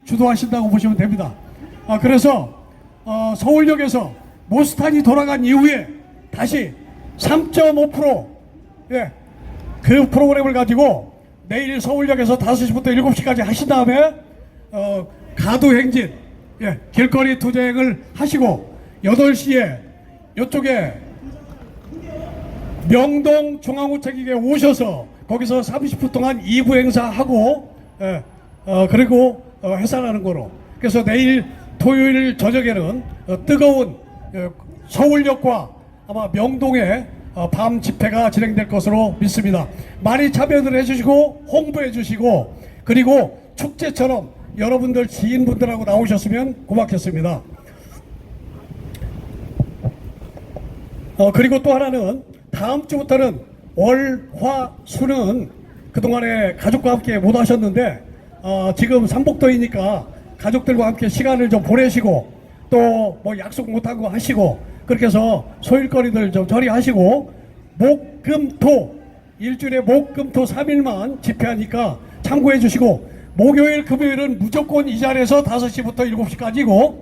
주도하신다고 보시면 됩니다. 그래서 서울역에서 모스탄이 돌아간 이후에 다시 3.5% 예, 그 프로그램을 가지고 내일 서울역에서 5시부터 7시까지 하신 다음에 가두행진 예, 길거리 투쟁을 하시고 8시에 이쪽에 명동 중앙우체국에 오셔서 거기서 30분 동안 2부 행사하고 그리고 해산하는 거로. 그래서 내일 토요일 저녁에는 뜨거운 서울역과 아마 명동에 밤 집회가 진행될 것으로 믿습니다. 많이 참여들 해주시고 홍보해 주시고 그리고 축제처럼 여러분들 지인분들하고 나오셨으면 고맙겠습니다. 그리고 또 하나는 다음 주부터는 월, 화, 수는 그동안에 가족과 함께 못 하셨는데 지금 삼복도이니까 가족들과 함께 시간을 좀 보내시고 또 뭐 약속 못하고 하시고 그렇게 해서 소일거리들 좀 처리하시고 목, 금, 토 일주일에 목, 금, 토 3일만 집회하니까 참고해 주시고 목요일, 금요일은 무조건 이 자리에서 5시부터 7시까지고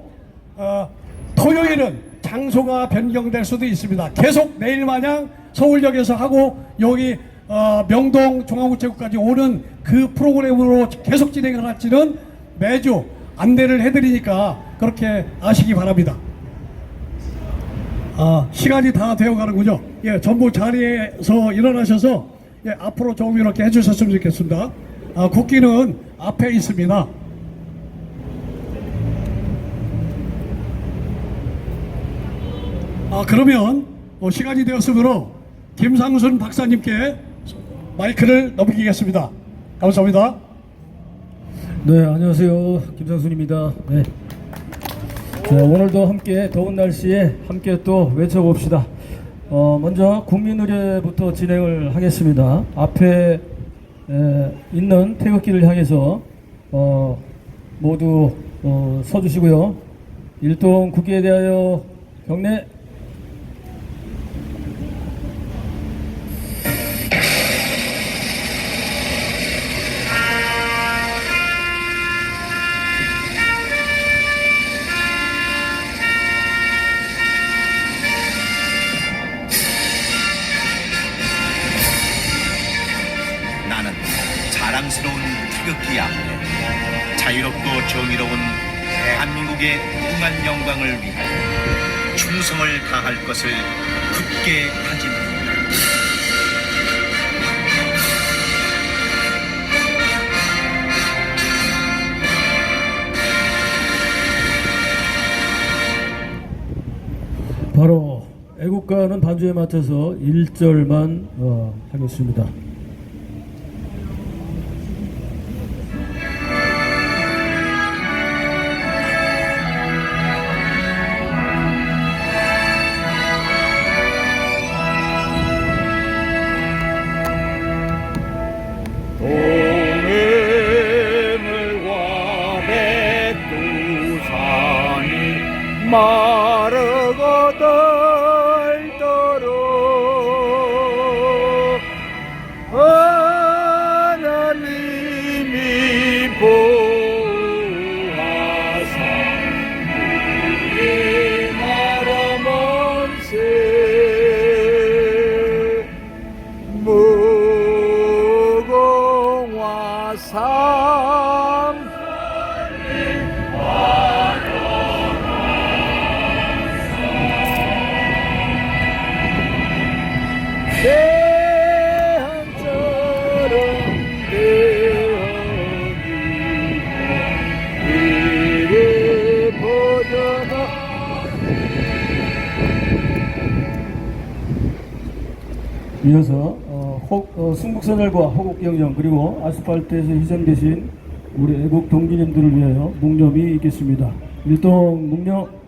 토요일은 장소가 변경될 수도 있습니다. 계속 내일 마냥 서울역에서 하고 여기 명동 중앙우체국까지 오는 그 프로그램으로 계속 진행을 할지는 매주 안내를 해드리니까 그렇게 아시기 바랍니다. 시간이 다 되어가는군요. 예, 전부 자리에서 일어나셔서 예, 앞으로 조금 이렇게 해주셨으면 좋겠습니다. 국기는 앞에 있습니다. 그러면 시간이 되었으므로 김상순 박사님께 마이크를 넘기겠습니다. 감사합니다. 네, 안녕하세요. 김상순입니다. 네. 자, 오늘도 함께 더운 날씨에 함께 또 외쳐봅시다. 먼저 국민의례부터 진행을 하겠습니다. 앞에 있는 태극기를 향해서 모두 서주시고요. 일동 국기에 대하여 경례. 나는 자랑스러운 태극기 앞에 자유롭고 정의로운 대한민국의 무궁한 영광을 위하여 충성을 다할 것을 굳게 다짐합니다. 바로 애국가는 반주에 맞춰서 1절만 하겠습니다. 동해물과 백두산이 마르고 덜도록 하나님이 보호하사 우리 나라 만세 무공화 삼 대한처럼 대언이 이래 보여라. 이어서 순국선열과 호국경영 그리고 아스팔트에서 희생되신 우리 애국 동지님들을 위하여 묵념이 있겠습니다. 일동 묵념.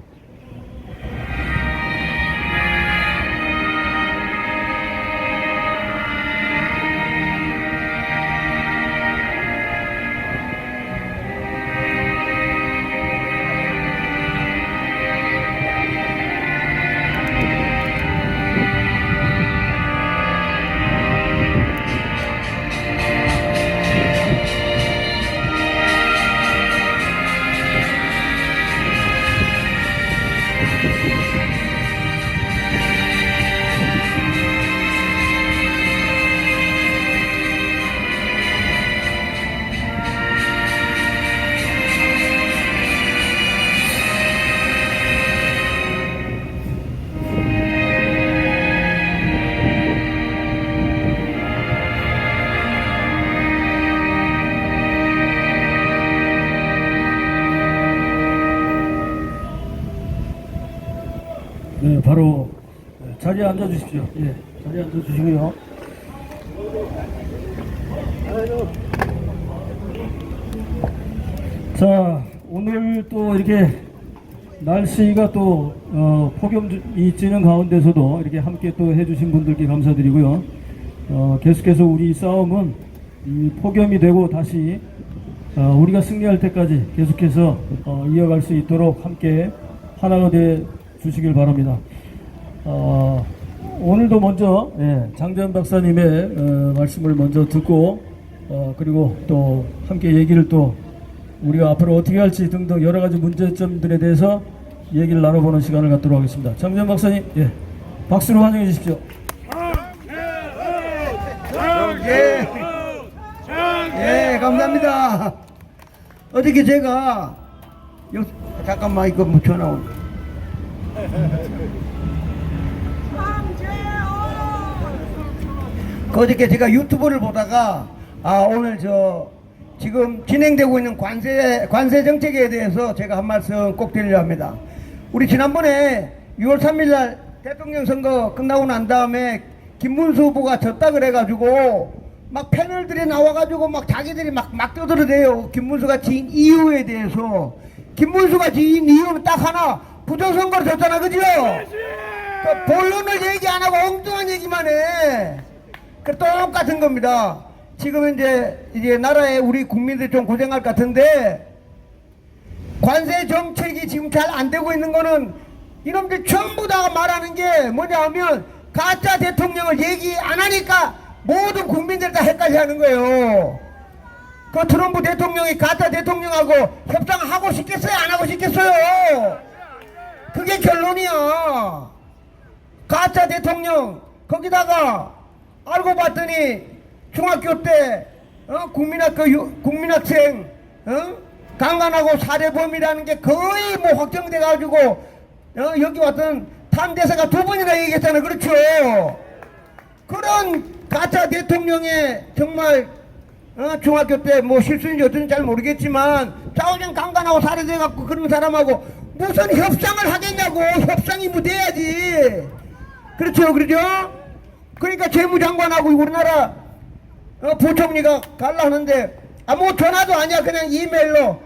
네, 바로 자리에 앉아 주십시오. 예, 자리에 앉아 주시고요. 자, 오늘 또 이렇게 날씨가 또 폭염이 찌는 가운데서도 이렇게 함께 또 해주신 분들께 감사드리고요. 계속해서 우리 싸움은 이 폭염이 되고 다시 우리가 승리할 때까지 계속해서 이어갈 수 있도록 함께 하나가 돼 주시길 바랍니다. 오늘도 먼저 장전 박사님의 말씀을 먼저 듣고 그리고 또 함께 얘기를 또 우리가 앞으로 어떻게 할지 등등 여러 가지 문제점들에 대해서 얘기를 나눠보는 시간을 갖도록 하겠습니다. 장전 박사님, 박수로 환영해 주십시오. 감사합니다. 어저께 제가 잠깐만 이거 뭐 전화 온. 어저께 제가 유튜브를 보다가 오늘 지금 진행되고 있는 관세 정책에 대해서 제가 한 말씀 꼭 드리려 합니다. 우리 지난번에 6월 3일 날 대통령 선거 끝나고 난 다음에 김문수 후보가 졌다 그래가지고 막 패널들이 나와가지고 막 자기들이 막 떠들어대요. 김문수가 진 이유에 대해서. 김문수가 진 이유는 딱 하나, 부정선거를 졌잖아, 그죠? 그 본론을 얘기 안 하고 엉뚱한 얘기만 해. 그 똑같은 겁니다. 지금 이제 나라에 우리 국민들이 좀 고생할 것 같은데, 관세 정책이 지금 잘 안 되고 있는 거는 이놈들 전부 다 말하는 게 뭐냐 하면 가짜 대통령을 얘기 안 하니까 모든 국민들 다 헷갈려 하는 거예요. 그 트럼프 대통령이 가짜 대통령하고 협상하고 싶겠어요? 안 하고 싶겠어요? 그게 결론이야. 가짜 대통령, 거기다가 알고 봤더니 중학교 때 국민학생 강간하고 살해범이라는 게 거의 뭐 확정돼 가지고 여기 왔던 탄대사가 2번이나 얘기했잖아요. 그렇죠? 그런 가짜 대통령의 정말 중학교 때 뭐 실수인지 어쩐지 잘 모르겠지만 좌우정 강간하고 살해돼 갖고 그런 사람하고 무슨 협상을 하겠냐고. 협상이 뭐 돼야지. 그렇죠? 그러죠? 그러니까 재무장관하고 우리나라 부총리가 갈라 하는데 뭐 전화도 아니야. 그냥 이메일로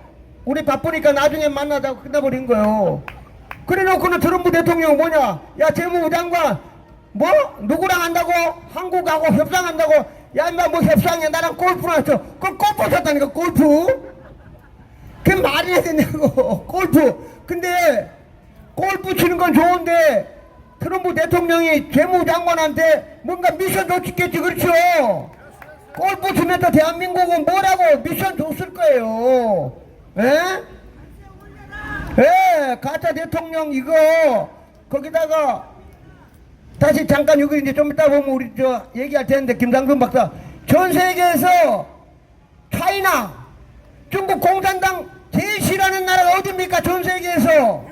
우리 바쁘니까 나중에 만나자고 끝나버린 거예요. 그래놓고는 트럼프 대통령 뭐냐, 야 재무부 장관 뭐 누구랑 한다고? 한국하고 협상한다고? 야 인마 뭐 협상해, 나랑 골프나 쳐. 그 골프 쳤다니까. 골프 그게 말이 해야 되냐고. 골프. 근데 골프 치는 건 좋은데 트럼프 대통령이 재무부 장관한테 뭔가 미션 줬겠지. 그렇죠? 골프 치면서 대한민국은 뭐라고 미션 줬을 거예요. 가짜 대통령 이거 거기다가 다시 잠깐 여기 이제 좀 이따 보면 우리 얘기할 텐데 김상준 박사, 전 세계에서 차이나 중국 공산당 제일 싫어하는 나라가 어딥니까? 전 세계에서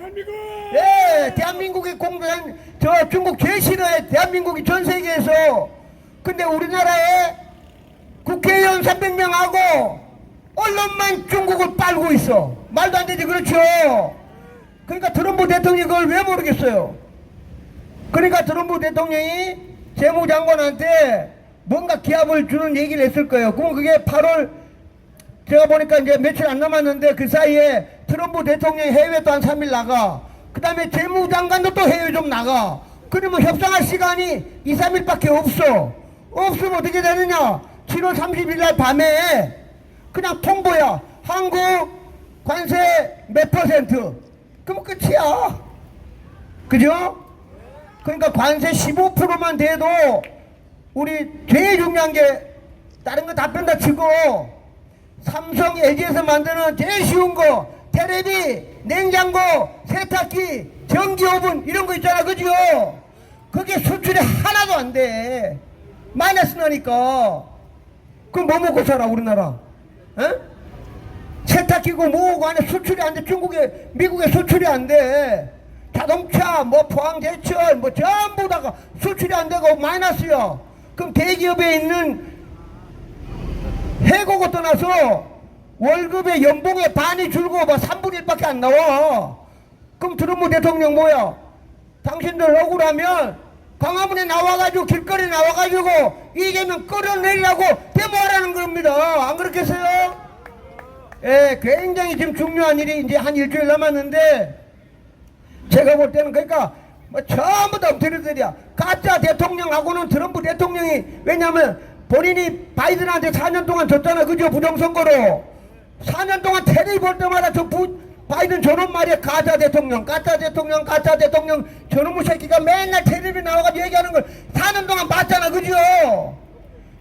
대한민국이 중국 제일 싫어해. 대한민국이 전 세계에서. 근데 우리나라에 국회의원 300명하고 언론만 중국을 빨고 있어. 말도 안 되지. 그렇죠? 그러니까 트럼프 대통령이 그걸 왜 모르겠어요. 그러니까 트럼프 대통령이 재무장관한테 뭔가 기합을 주는 얘기를 했을 거예요. 그럼 그게 8월 제가 보니까 이제 며칠 안 남았는데 그 사이에 트럼프 대통령이 해외 또 한 3일 나가. 그 다음에 재무장관도 또 해외 좀 나가. 그러면 협상할 시간이 2, 3일밖에 없어. 없으면 어떻게 되느냐? 7월 30일 날 밤에 그냥 통보야. 한국 관세 몇 %? 그럼 끝이야. 그죠? 그러니까 관세 15%만 돼도 우리 제일 중요한 게 다른 거 다 뺀다 치고 삼성, LG에서 만드는 제일 쉬운 거 테레비, 냉장고, 세탁기, 전기 오븐 이런 거 있잖아. 그죠? 그게 수출이 하나도 안 돼. 마이너스 나니까. 그럼 뭐 먹고 살아 우리나라? 세탁기고 뭐고 안에 수출이 안 돼. 중국에, 미국에 수출이 안 돼. 자동차, 뭐 포항제철, 뭐 전부 다가 수출이 안 되고 마이너스야. 그럼 대기업에 있는 해고고 떠나서 월급의 연봉의 반이 줄고 뭐 3분의 1밖에 안 나와. 그럼 트럼프 대통령 뭐야? 당신들 억울하면 광화문에 나와가지고 길거리에 나와가지고 이재명 끌어내리라고 데모하라는 겁니다. 안 그렇겠어요? 예, 굉장히 지금 중요한 일이 이제 한 일주일 남았는데 제가 볼 때는 그러니까 뭐 전부 다 엎드려들이야. 가짜 대통령하고는 트럼프 대통령이 왜냐면 본인이 바이든한테 4년 동안 졌잖아. 그죠? 부정선거로 4년 동안 텔레비 볼 때마다 바이든 저놈 말이야. 가짜 대통령 저놈의 새끼가 맨날 텔레비 나와가지고 얘기하는 걸 4년 동안 봤잖아. 그죠?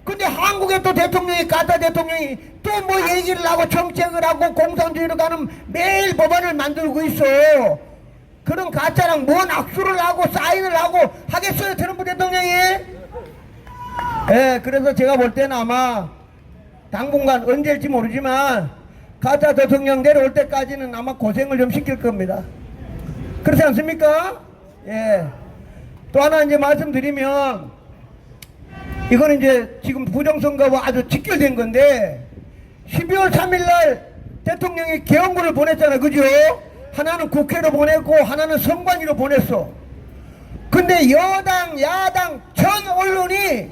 근데 한국에 또 대통령이 가짜 대통령이 또 뭐 얘기를 하고 정책을 하고 공산주의로 가는 매일 법안을 만들고 있어. 그런 가짜랑 뭔 악수를 하고 사인을 하고 하겠어요 트럼프 대통령이? 예, 그래서 제가 볼 때는 아마 당분간 언제일지 모르지만 가짜 대통령 내려올 때까지는 아마 고생을 좀 시킬 겁니다. 그렇지 않습니까? 예. 또 하나 이제 말씀드리면 이거는 이제 지금 부정선거와 아주 직결된 건데 12월 3일날 대통령이 개헌군을 보냈잖아. 그죠? 하나는 국회로 보냈고 하나는 선관위로 보냈어. 근데 여당 야당 전 언론이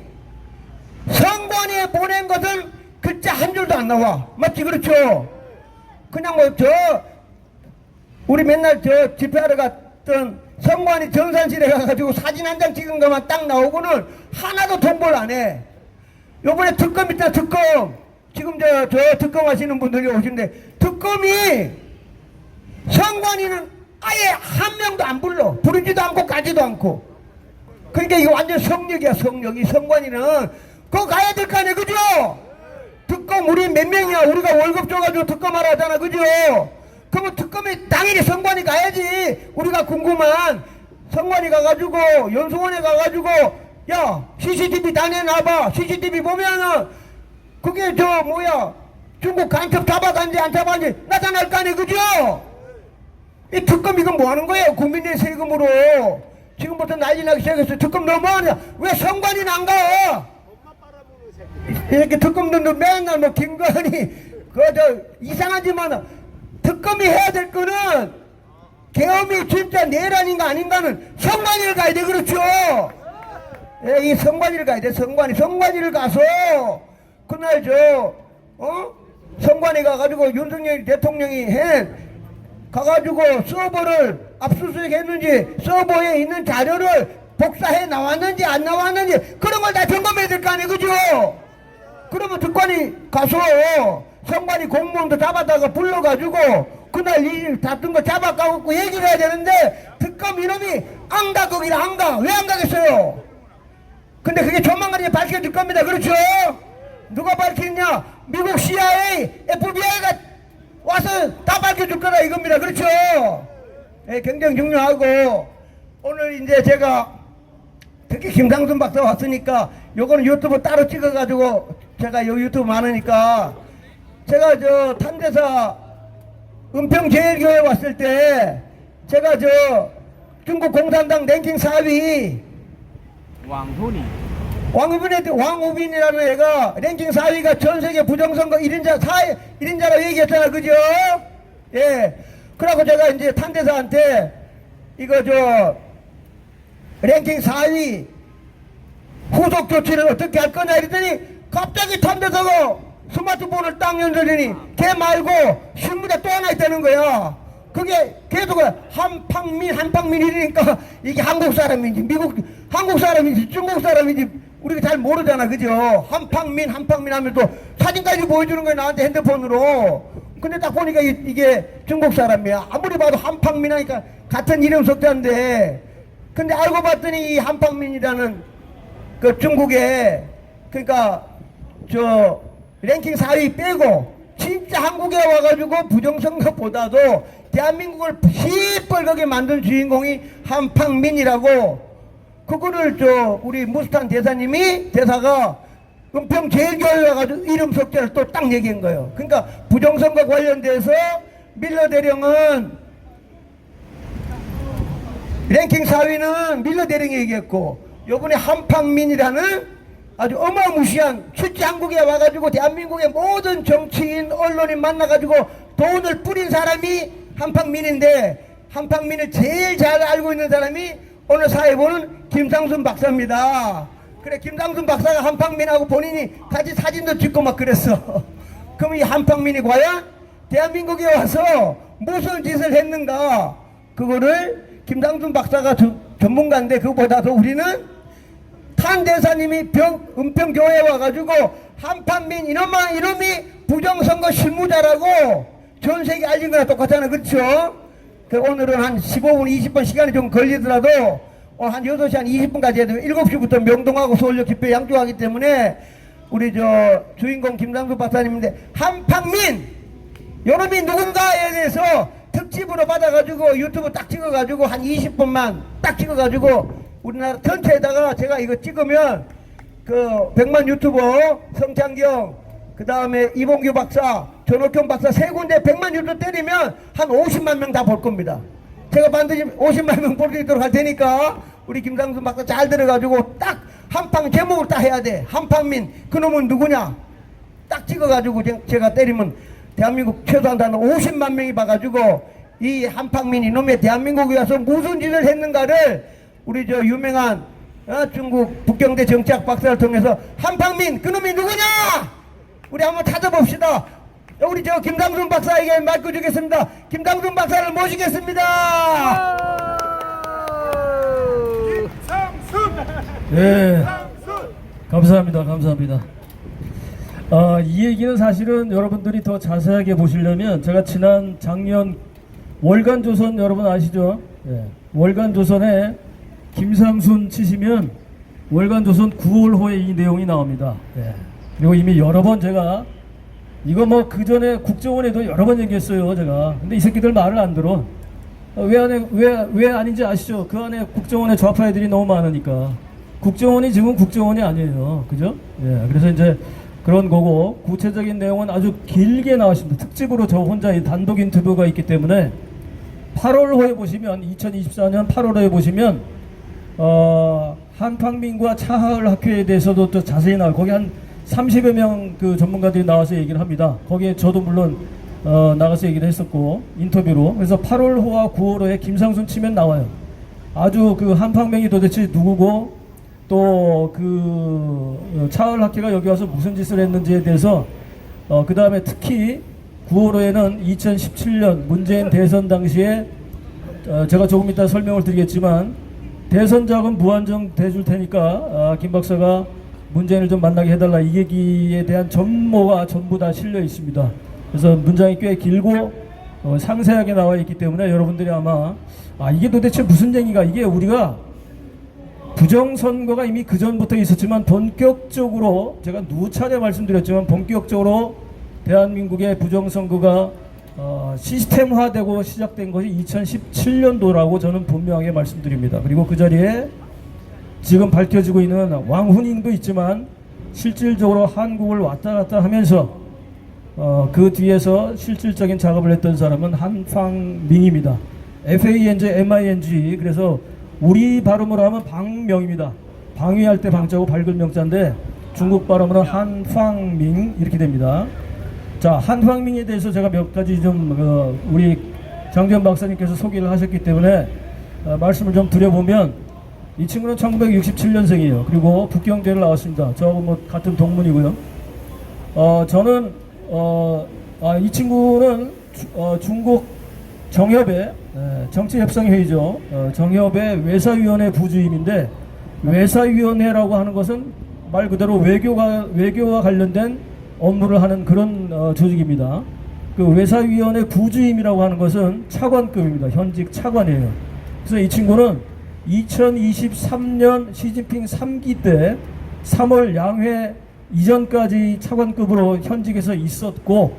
선관위에 보낸 것은 글자 한 줄도 안 나와. 맞지? 그렇죠? 그냥 뭐 우리 맨날 집회하러 갔던 선관위 전산실에 가가지고 사진 한 장 찍은 것만 딱 나오고는 하나도 통보를 안 해. 요번에 특검 있잖아. 특검 지금 저 특검 하시는 분들이 오시는데 특검이 선관위는 아예 한 명도 안 불러. 부르지도 않고 가지도 않고. 그러니까 이거 완전 성역이야. 성역. 이 선관위는 그거 가야 될 거 아니야. 그죠? 특검 우리 몇 명이야. 우리가 월급 줘가지고 특검하라 하잖아. 그죠? 그러면 특검이 당연히 선관위 가야지. 우리가 궁금한 선관위 가가지고 연수원에 가가지고 야 CCTV 다 내놔봐. CCTV 보면은 그게 중국 간첩 잡아간지 안 잡아간지 나타날 거 아니야. 그죠? 이 특검 이건 뭐 하는 거예요? 국민의 세금으로 지금부터 난리 나기 시작했어요. 특검 너 뭐하냐? 왜 선관위는 안 가? 이렇게 특검들도 맨날 뭐 김건희 이상하지만 특검이 해야 될 거는 계엄이 진짜 내란인가 아닌가는 선관위를 가야 돼. 그렇죠? 예, 이 선관위를 가야 돼. 선관위를 가서 그날 선관위 가가지고 윤석열 대통령이 가가지고 서버를 압수수색 했는지 서버에 있는 자료를 복사해 나왔는지 안 나왔는지 그런 걸 다 점검해야 될 거 아니에요. 그죠? 그러면 특관이 가서 선관위 공무원도 잡아다가 불러가지고 그날 일 다툰 거 잡아가고 얘기를 해야 되는데 특검 이놈이 안 가. 거기를 안 가. 왜 안 가겠어요? 근데 그게 조만간 이제 밝혀질 겁니다. 그렇죠? 누가 밝히느냐? 미국 CIA, FBI가 와서 다 밝혀줄 거다 이겁니다. 그렇죠? 예, 굉장히 중요하고 오늘 이제 제가 특히 김상순 박사 왔으니까 요거는 유튜브 따로 찍어가지고 제가 요 유튜브 많으니까 제가 탄대사 은평제일교회 왔을 때 제가 중국 공산당 랭킹 4위 왕우빈이라는 애가 랭킹 4위가 전세계 부정선거 1인자라고 얘기했잖아. 그죠? 예. 그래갖고 제가 이제 탄대사한테 이거 랭킹 4위 후속 조치를 어떻게 할 거냐 이랬더니 갑자기 탄대사가 스마트폰을 딱 연설하니 걔 말고 신문에 또 하나 있다는 거야. 그게 계속 한팡민 이러니까 이게 한국 사람인지 한국 사람인지 중국 사람인지 우리가 잘 모르잖아. 그죠? 한팡민 하면 또 사진까지 보여주는 거야 나한테 핸드폰으로. 근데 딱 보니까 이게 중국 사람이야. 아무리 봐도 한팡민 하니까 같은 이름 석자인데 근데 알고 봤더니 이 한팡민이라는 그 중국에 그러니까 랭킹 4위 빼고 진짜 한국에 와가지고 부정선거보다도 대한민국을 시뻘겋게 만든 주인공이 한팡민이라고 그거를 우리 무스탄 대사가 은평제일교회 와가지고 이름 석자를 또 딱 얘기한 거예요. 그러니까 부정선거 관련돼서 밀러 대령은 랭킹 4위는 밀러 대령이 얘기했고 요번에 한팡민이라는 아주 어마무시한 실제 한국에 와가지고 대한민국의 모든 정치인 언론인 만나가지고 돈을 뿌린 사람이 한팡민인데 한팡민을 제일 잘 알고 있는 사람이 오늘 사회보는 김상순 박사입니다. 그래, 김상순 박사가 한팡민하고 본인이 같이 사진도 찍고 막 그랬어. 그럼 이 한팡민이 과연 대한민국에 와서 무슨 짓을 했는가? 그거를 김상순 박사가 전문가인데, 그거보다도 우리는 탄 대사님이 은평교회에 와가지고 한판민 이놈이 부정선거 실무자라고 전 세계 알린 거랑 똑같잖아. 그렇죠? 오늘은 한 15분 20분 시간이 좀 걸리더라도 오늘 한 6시 한 20분까지 해야 되면 7시부터 명동하고 서울역 집회 양쪽하기 때문에 우리 주인공 김상수 박사님인데, 한팡민 요놈이 누군가에 대해서 특집으로 받아가지고 유튜브 딱 찍어가지고 한 20분만 딱 찍어가지고 우리나라 전체에다가 제가 이거 찍으면 그 100만 유튜버 성창경, 그 다음에 이봉규 박사, 전옥경 박사 세 군데 100만 유튜브 때리면 한 50만 명 다 볼 겁니다. 제가 반드시 50만 명 볼 수 있도록 할 테니까 우리 김상수 박사 잘 들어가지고 딱 한팡 제목을 딱 해야 돼. 한팡민 그놈은 누구냐 딱 찍어가지고 제가 때리면 대한민국 최소한 한 50만 명이 봐가지고 이 한팡민 이놈의 대한민국에 와서 무슨 짓을 했는가를 우리 유명한 중국 북경대 정치학 박사를 통해서 한팡민 그놈이 누구냐 우리 한번 찾아봅시다. 우리 김상순 박사에게 맡겨 주겠습니다. 김상순 박사를 모시겠습니다. 네, 감사합니다. 이 얘기는 사실은 여러분들이 더 자세하게 보시려면 제가 지난 작년 월간조선 여러분 아시죠? 네. 월간조선에 김상순 치시면 월간조선 9월호에 이 내용이 나옵니다. 네. 그리고 이미 여러 번 제가 이거 뭐 그 전에 국정원에도 여러 번 얘기했어요 제가. 근데 이 새끼들 말을 안 들어. 왜 아닌지 아시죠? 그 안에 국정원의 좌파 애들이 너무 많으니까. 국정원이 지금 국정원이 아니에요. 그죠? 예. 그래서 이제 그런 거고, 구체적인 내용은 아주 길게 나왔습니다. 특집으로 저 혼자 단독 인터뷰가 있기 때문에 8월호에 보시면 2024년 8월호에 보시면 한팡민과 차하을 학회에 대해서도 또 자세히 나와요. 거기 한 30여 명 그 전문가들이 나와서 얘기를 합니다. 거기에 저도 물론 나가서 얘기를 했었고 인터뷰로. 그래서 8월호와 9월호에 김상순 치면 나와요. 아주 그 한팡민이 도대체 누구고 또 그 차하을 학회가 여기 와서 무슨 짓을 했는지에 대해서 그 다음에 특히 9월호에는 2017년 문재인 대선 당시에 제가 조금 이따 설명을 드리겠지만 대선 자금 무한정 대줄 테니까 김 박사가 문재인을 좀 만나게 해달라, 이 얘기에 대한 전모가 전부 다 실려 있습니다. 그래서 문장이 꽤 길고 상세하게 나와 있기 때문에 여러분들이 아마 이게 도대체 무슨 얘기가, 이게 우리가 부정선거가 이미 그전부터 있었지만 본격적으로 제가 누차례 말씀드렸지만 본격적으로 대한민국의 부정선거가 시스템화되고 시작된 것이 2017년도라고 저는 분명하게 말씀드립니다. 그리고 그 자리에 지금 밝혀지고 있는 왕훈잉도 있지만 실질적으로 한국을 왔다 갔다 하면서 그 뒤에서 실질적인 작업을 했던 사람은 한팡민입니다. FANG, 그래서 우리 발음으로 하면 방명입니다. 방위할 때 방자고 밝을 명자인데 중국 발음으로 한팡민 이렇게 됩니다. 자, 한팡민에 대해서 제가 몇 가지 좀 우리 장재현 박사님께서 소개를 하셨기 때문에 말씀을 좀 드려보면, 이 친구는 1967년생이에요. 그리고 북경대를 나왔습니다. 저하고 뭐 같은 동문이고요. 저는 이 친구는 중국 정협의 정치협상회의죠. 정협의 외사위원회 부주임인데, 외사위원회라고 하는 것은 말 그대로 외교와 관련된 업무를 하는 그런 조직입니다. 그 외사위원회 부주임이라고 하는 것은 차관급입니다. 현직 차관이에요. 그래서 이 친구는 2023년 시진핑 3기 때 3월 양회 이전까지 차관급으로 현직에서 있었고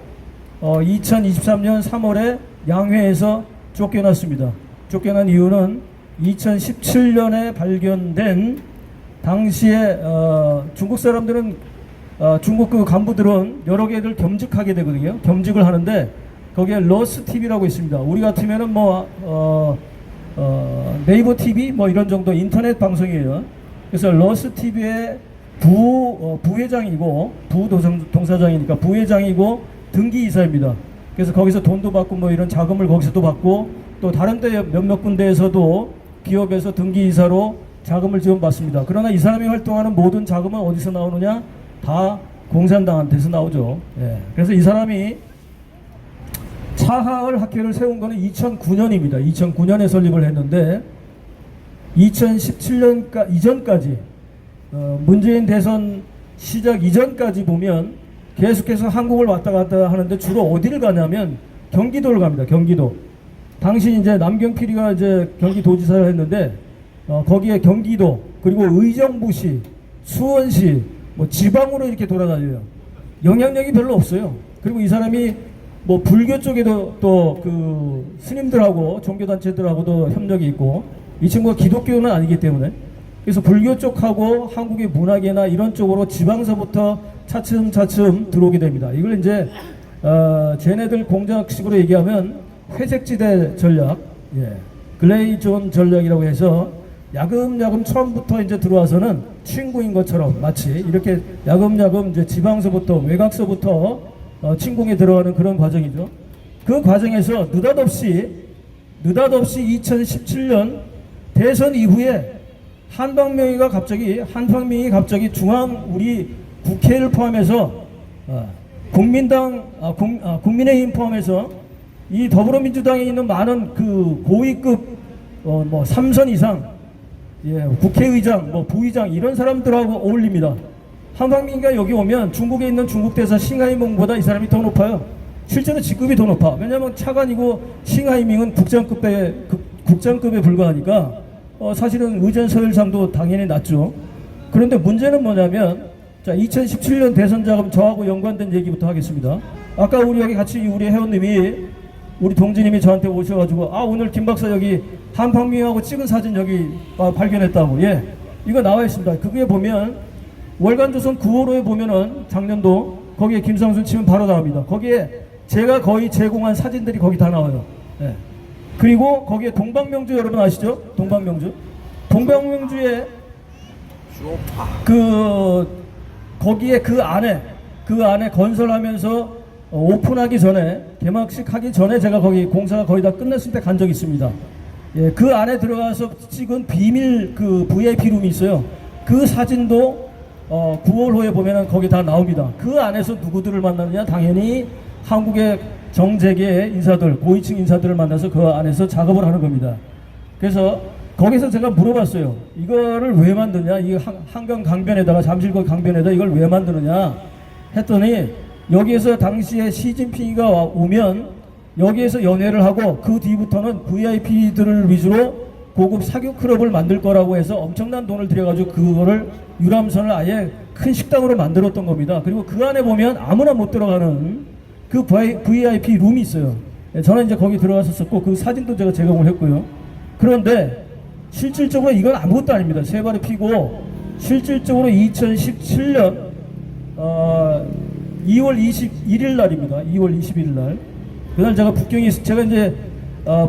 2023년 3월에 양회에서 쫓겨났습니다. 쫓겨난 이유는 2017년에 발견된 당시에 중국 사람들은 중국 그 간부들은 여러 개를 겸직하게 되거든요. 겸직을 하는데 거기에 러스 TV라고 있습니다. 우리 같으면은 네이버 TV 뭐 이런 정도 인터넷 방송이에요. 그래서 러스 TV의 부회장이고 부동사장이니까 부회장이고 등기이사입니다. 그래서 거기서 돈도 받고 뭐 이런 자금을 거기서도 받고 또 다른 데 몇몇 군데에서도 기업에서 등기이사로 자금을 지원받습니다. 그러나 이 사람이 활동하는 모든 자금은 어디서 나오느냐? 다 공산당한테서 나오죠. 예. 그래서 이 사람이 차하을 학회를 세운 거는 2009년입니다. 2009년에 설립을 했는데 2017년 이전까지 문재인 대선 시작 이전까지 보면 계속해서 한국을 왔다 갔다 하는데 주로 어디를 가냐면 경기도를 갑니다. 경기도. 당시 이제 남경필이가 이제 경기도지사를 했는데 거기에 경기도 그리고 의정부시, 수원시 뭐 지방으로 이렇게 돌아다녀요. 영향력이 별로 없어요. 그리고 이 사람이 뭐 불교 쪽에도 또 그 스님들하고 종교단체들하고도 협력이 있고 이 친구가 기독교는 아니기 때문에 그래서 불교 쪽하고 한국의 문화계나 이런 쪽으로 지방서부터 차츰차츰 들어오게 됩니다. 이걸 이제 쟤네들 공작식으로 얘기하면 회색지대 전략, 예, 글레이존 전략이라고 해서 야금야금 처음부터 이제 들어와서는 친구인 것처럼 마치 이렇게 야금야금 이제 지방서부터 외곽서부터 침공에 들어가는 그런 과정이죠. 그 과정에서 느닷없이 2017년 대선 이후에 한방명이 갑자기 중앙 우리 국회를 포함해서 국민의힘 포함해서 이 더불어민주당에 있는 많은 그 고위급 뭐 3선 이상 예, 국회의장, 뭐 부의장 이런 사람들하고 어울립니다. 한방민이가 여기 오면 중국에 있는 중국 대사 싱하이밍보다 이 사람이 더 높아요. 실제로 직급이 더 높아. 왜냐하면 차관이고 싱하이밍은 국장급에 불과하니까 사실은 의전 서열상도 당연히 낮죠. 그런데 문제는 뭐냐면 자 2017년 대선 자금 저하고 연관된 얘기부터 하겠습니다. 아까 우리 여기 같이 우리 회원님이 우리 동지님이 저한테 오셔가지고 오늘 김 박사 여기 한방미하고 찍은 사진 여기 발견했다고. 예, 이거 나와 있습니다. 그게 보면 월간조선 9월호에 보면은 작년도 거기에 김상순 치면 바로 나옵니다. 거기에 제가 거의 제공한 사진들이 거기 다 나와요. 예. 그리고 거기에 동방명주 여러분 아시죠? 동방명주에 거기에 그 안에 건설하면서 오픈하기 전에 개막식 하기 전에 제가 거기 공사가 거의 다 끝났을 때 간 적이 있습니다. 예, 그 안에 들어가서 찍은 비밀 그 VIP 룸이 있어요. 그 사진도 9월호에 보면은 거기 다 나옵니다. 그 안에서 누구들을 만나느냐? 당연히 한국의 정재계 인사들, 고위층 인사들을 만나서 그 안에서 작업을 하는 겁니다. 그래서 거기서 제가 물어봤어요. 이거를 왜 만드냐? 이 한강 강변에다가 잠실거 강변에다 이걸 왜 만드느냐? 했더니 여기에서 당시에 시진핑이가 오면 여기에서 연회를 하고 그 뒤부터는 VIP들을 위주로 고급 사교 클럽을 만들 거라고 해서 엄청난 돈을 들여가지고 그거를 유람선을 아예 큰 식당으로 만들었던 겁니다. 그리고 그 안에 보면 아무나 못 들어가는 그 VIP 룸이 있어요. 저는 이제 거기 들어갔었고 그 사진도 제가 제공을 했고요. 그런데 실질적으로 이건 아무것도 아닙니다. 세 발을 피고 실질적으로 2017년 2월 21일 날입니다. 2월 21일 날. 그날 제가 제가 이제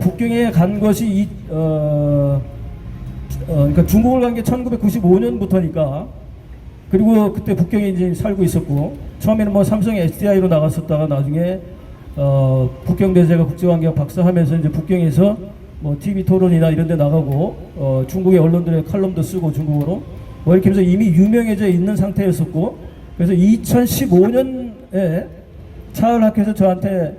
북경에 간 것이 그러니까 중국을 간 게 1995년부터니까 그리고 그때 북경에 이제 살고 있었고 처음에는 뭐 삼성 SDI로 나갔었다가 나중에 북경대제가 국제관계학 박사하면서 이제 북경에서 뭐 TV 토론이나 이런 데 나가고 중국의 언론들의 칼럼도 쓰고 중국어로 뭐 이렇게 해서 이미 유명해져 있는 상태였었고 그래서 2015년에 차을학회에서 저한테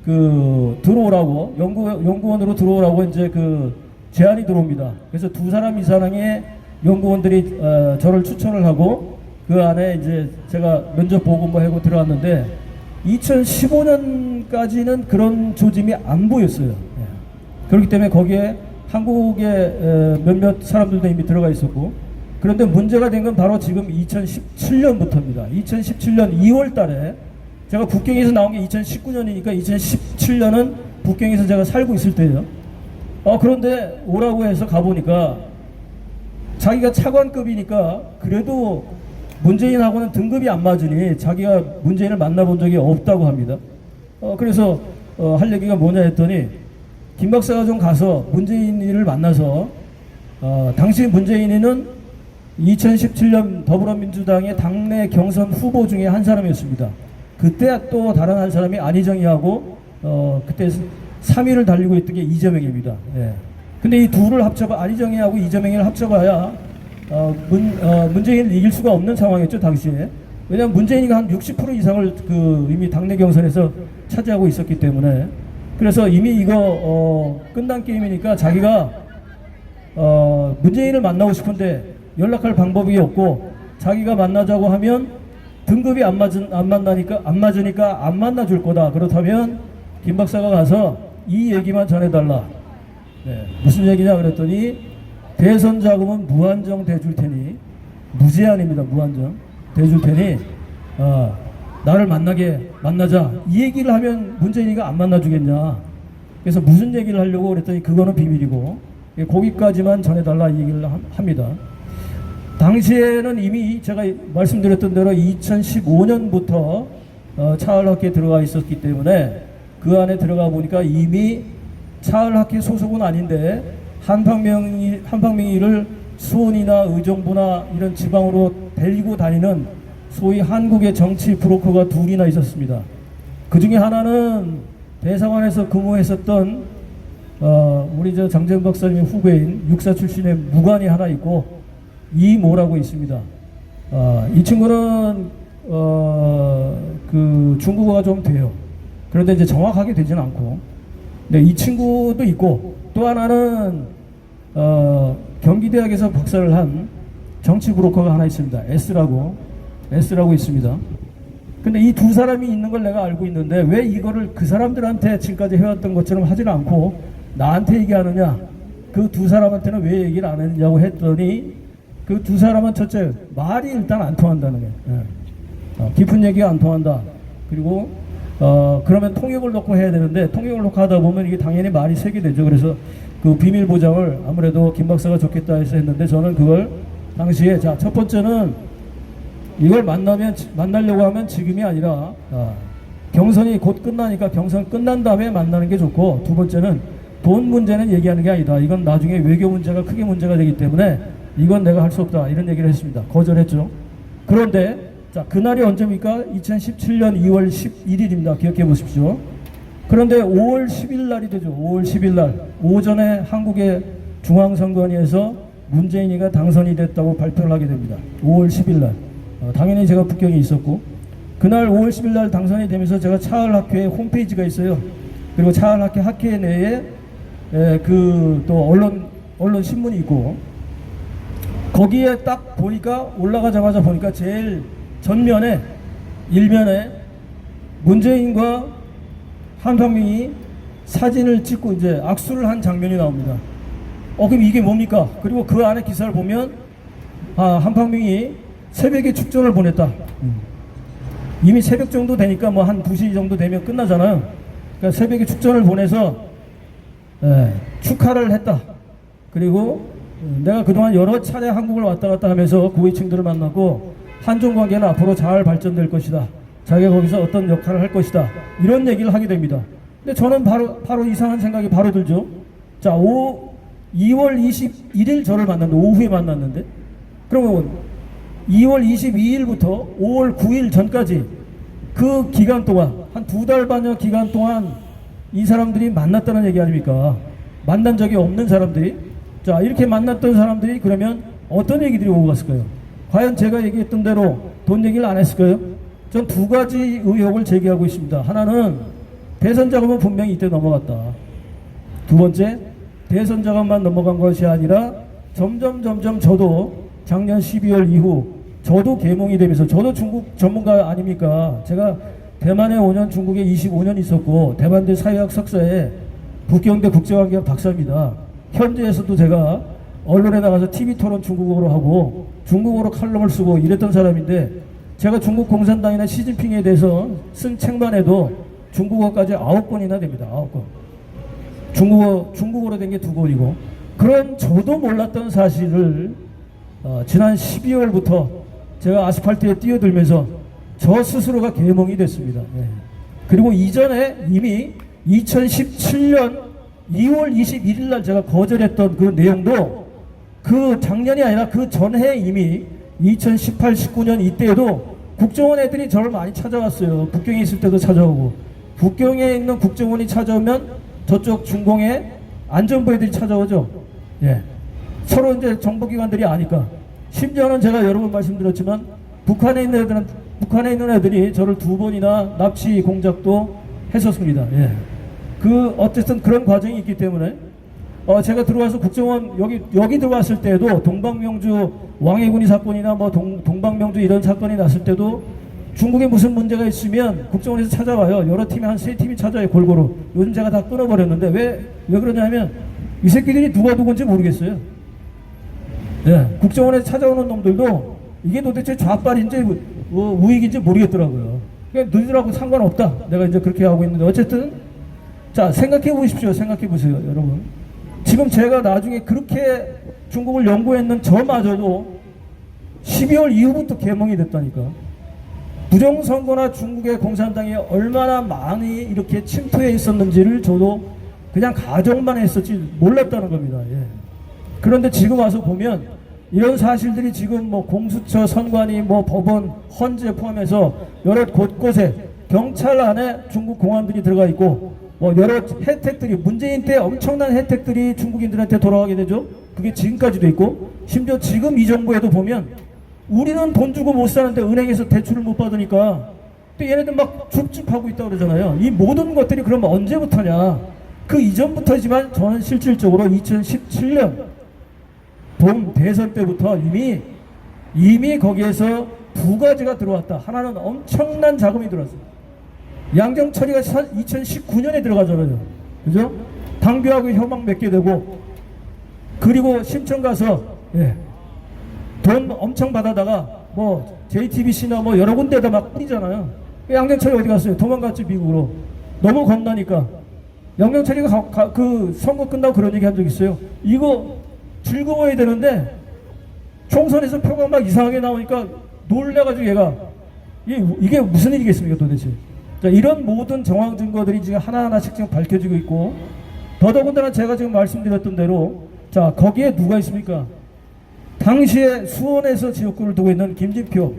그 들어오라고 연구원으로 들어오라고 이제 그 제안이 들어옵니다. 그래서 두 사람 이상의 연구원들이 저를 추천을 하고 그 안에 이제 제가 면접 보고 뭐 하고 들어왔는데 2015년까지는 그런 조짐이 안 보였어요. 예. 그렇기 때문에 거기에 한국의 몇몇 사람들도 이미 들어가 있었고 그런데 문제가 된 건 바로 지금 2017년부터입니다. 2017년 2월 달에 제가 북경에서 나온 게 2019년이니까 2017년은 북경에서 제가 살고 있을 때예요. 그런데 오라고 해서 가보니까 자기가 차관급이니까 그래도 문재인하고는 등급이 안 맞으니 자기가 문재인을 만나본 적이 없다고 합니다. 그래서 할 얘기가 뭐냐 했더니 김 박사가 좀 가서 문재인을 만나서 당시 문재인이는 2017년 더불어민주당의 당내 경선 후보 중에 한 사람이었습니다. 그때 또 다른 한 사람이 안희정이하고 그때 3위를 달리고 있던 게 이재명입니다. 예. 근데 이 둘을 합쳐봐, 안희정이하고 이재명이를 합쳐봐야 문재인을 이길 수가 없는 상황이었죠, 당시에. 왜냐하면 문재인이가 한 60% 이상을 이미 당내 경선에서 차지하고 있었기 때문에. 그래서 이미 이거 끝난 게임이니까 자기가 문재인을 만나고 싶은데 연락할 방법이 없고, 자기가 만나자고 하면 등급이 안 맞으니까 안 만나줄 거다. 그렇다면 김 박사가 가서 이 얘기만 전해달라. 네, 무슨 얘기냐 그랬더니 대선 자금은 무한정 대줄 테니, 무제한입니다. 무한정 대줄 테니 나를 만나자. 이 얘기를 하면 문재인이가 안 만나주겠냐. 그래서 무슨 얘기를 하려고 그랬더니 그거는 비밀이고 거기까지만 전해달라 이 얘기를 합니다. 당시에는 이미 제가 말씀드렸던 대로 2015년부터 차을학회에 들어가 있었기 때문에 그 안에 들어가 보니까 이미 차을학회 소속은 아닌데 한팡명이를 수원이나 의정부나 이런 지방으로 데리고 다니는 소위 한국의 정치 브로커가 둘이나 있었습니다. 그 중에 하나는 대사관에서 근무했었던 우리 장재훈 박사님 후배인 육사 출신의 무관이 하나 있고 이모라고 있습니다. 이 친구는 그 중국어가 좀 돼요. 그런데 이제 정확하게 되지는 않고. 네, 이 친구도 있고 또 하나는 경기대학에서 박사를 한 정치 브로커가 하나 있습니다. S라고 있습니다. 근데 이 두 사람이 있는 걸 내가 알고 있는데 왜 이거를 그 사람들한테 지금까지 해왔던 것처럼 하지는 않고 나한테 얘기하느냐, 그 두 사람한테는 왜 얘기를 안 했냐고 했더니 그 두 사람은 첫째 말이 일단 안 통한다는 거예요. 깊은 얘기가 안 통한다. 그리고 그러면 통역을 놓고 해야 되는데 통역을 놓고 하다 보면 이게 당연히 말이 세게 되죠. 그래서 그 비밀 보장을 아무래도 김 박사가 좋겠다 해서 했는데 저는 그걸 당시에 첫 번째는 이걸 만나려고 하면 지금이 아니라 경선이 곧 끝나니까 경선 끝난 다음에 만나는 게 좋고, 두 번째는 돈 문제는 얘기하는 게 아니다. 이건 나중에 외교 문제가 크게 문제가 되기 때문에 이건 내가 할 수 없다. 이런 얘기를 했습니다. 거절했죠. 그런데 그날이 언제입니까? 2017년 2월 11일입니다. 기억해 보십시오. 그런데 5월 10일 날이 되죠. 5월 10일 날 오전에 한국의 중앙선관위에서 문재인이가 당선이 됐다고 발표를 하게 됩니다. 5월 10일 날. 당연히 제가 북경에 있었고, 그날 5월 10일 날 당선이 되면서 제가 차을학회 홈페이지가 있어요. 그리고 차을학회 학회 내에 그 또 언론 신문이 있고, 거기에 딱 보니까 올라가자마자 보니까 제일 전면에 일면에 문재인과 한팡명이 사진을 찍고 이제 악수를 한 장면이 나옵니다. 그럼 이게 뭡니까? 그리고 그 안에 기사를 보면 한팡명이 새벽에 축전을 보냈다. 이미 새벽 정도 되니까 뭐 한 2시 정도 되면 끝나잖아요. 그러니까 새벽에 축전을 보내서 축하를 했다. 그리고 내가 그동안 여러 차례 한국을 왔다 갔다 하면서 고위층들을 만났고 한중 관계는 앞으로 잘 발전될 것이다. 자기가 거기서 어떤 역할을 할 것이다. 이런 얘기를 하게 됩니다. 근데 저는 바로 이상한 생각이 바로 들죠. 2월 21일 저를 만났는데, 오후에 만났는데, 그러면 2월 22일부터 5월 9일 전까지 그 기간 동안 한 2달 반여 기간 동안 이 사람들이 만났다는 얘기 아닙니까? 만난 적이 없는 사람들이. 이렇게 만났던 사람들이 그러면 어떤 얘기들이 오고 갔을까요? 과연 제가 얘기했던 대로 돈 얘기를 안 했을까요? 전 두 가지 의혹을 제기하고 있습니다. 하나는 대선 자금은 분명히 이때 넘어갔다. 두 번째, 대선 자금만 넘어간 것이 아니라 점점 저도 작년 12월 이후 저도 계몽이 되면서, 저도 중국 전문가 아닙니까? 제가 대만에 5년, 중국에 25년 있었고 대만대 사회학 석사에 북경대 국제관계학 박사입니다. 현지에서도 제가 언론에 나가서 TV 토론 중국어로 하고 중국어로 칼럼을 쓰고 이랬던 사람인데, 제가 중국 공산당이나 시진핑에 대해서 쓴 책만 해도 중국어까지 9권이나 됩니다. 9권. 중국어로 된 게 2권이고, 그런 저도 몰랐던 사실을 지난 12월부터 제가 아스팔트에 뛰어들면서 저 스스로가 계몽이 됐습니다. 그리고 이전에 이미 2017년 2월 21일 날 제가 거절했던 그 내용도 그 작년이 아니라 그 전해 이미 2018, 19년 이때에도 국정원 애들이 저를 많이 찾아왔어요. 북경에 있을 때도 찾아오고, 북경에 있는 국정원이 찾아오면 저쪽 중공의 안전부 애들이 찾아오죠. 예. 서로 이제 정보기관들이 아니까. 심지어는 제가 여러 번 말씀드렸지만 북한에 있는 애들이 저를 2번이나 납치 공작도 했었습니다. 예. 어쨌든 그런 과정이 있기 때문에 제가 들어와서 국정원 여기 들어왔을 때도 동방명주 왕해군이 사건이나 뭐 동방명주 이런 사건이 났을 때도 중국에 무슨 문제가 있으면 국정원에서 찾아와요. 여러 팀이 한 3팀이 찾아요, 골고루. 요즘 제가 다 끊어버렸는데 왜 그러냐면 이 새끼들이 누가 누군지 모르겠어요. 예, 국정원에 찾아오는 놈들도 이게 도대체 좌빨인지 우익인지 모르겠더라고요. 그러니까 너희들하고 상관없다. 내가 이제 그렇게 하고 있는데 어쨌든 자, 생각해 보십시오. 생각해 보세요, 여러분. 지금 제가 나중에 그렇게 중국을 연구했는 저마저도 12월 이후부터 개몽이 됐다니까. 부정선거나 중국의 공산당이 얼마나 많이 이렇게 침투해 있었는지를 저도 그냥 가정만 했었지 몰랐다는 겁니다. 예. 그런데 지금 와서 보면 이런 사실들이 지금 뭐 공수처, 선관위, 뭐 법원, 헌재 포함해서 여러 곳곳에 경찰 안에 중국 공안들이 들어가 있고 뭐 여러 혜택들이 문재인 때 엄청난 혜택들이 중국인들한테 돌아가게 되죠. 그게 지금까지도 있고 심지어 지금 이 정부에도 보면 우리는 돈 주고 못 사는데 은행에서 대출을 못 받으니까 또 얘네들 막 줍줍하고 있다고 그러잖아요. 이 모든 것들이 그러면 언제부터냐? 그 이전부터지만 저는 실질적으로 2017년 본 대선 때부터 이미 거기에서 2가지가 들어왔다. 하나는 엄청난 자금이 들어왔어요. 양정철이가 2019년에 들어가잖아요. 그죠? 당비하고 혐악 맺게 되고 그리고 심청 가서 돈 엄청 받아다가 뭐 JTBC나 뭐 여러 군데다 막 뿌리잖아요. 양정철이 어디 갔어요? 도망갔지, 미국으로. 너무 겁나니까. 양정철이가 그 선거 끝나고 그런 얘기 한 적 있어요. 이거 즐거워야 되는데 총선에서 표가 막 이상하게 나오니까 놀래가지고 얘가 이게 무슨 일이겠습니까 도대체. 자, 이런 모든 정황 증거들이 지금 하나하나씩 지금 밝혀지고 있고 더더군다나 제가 지금 말씀드렸던 대로 자, 거기에 누가 있습니까? 당시에 수원에서 지역구를 두고 있는 김진표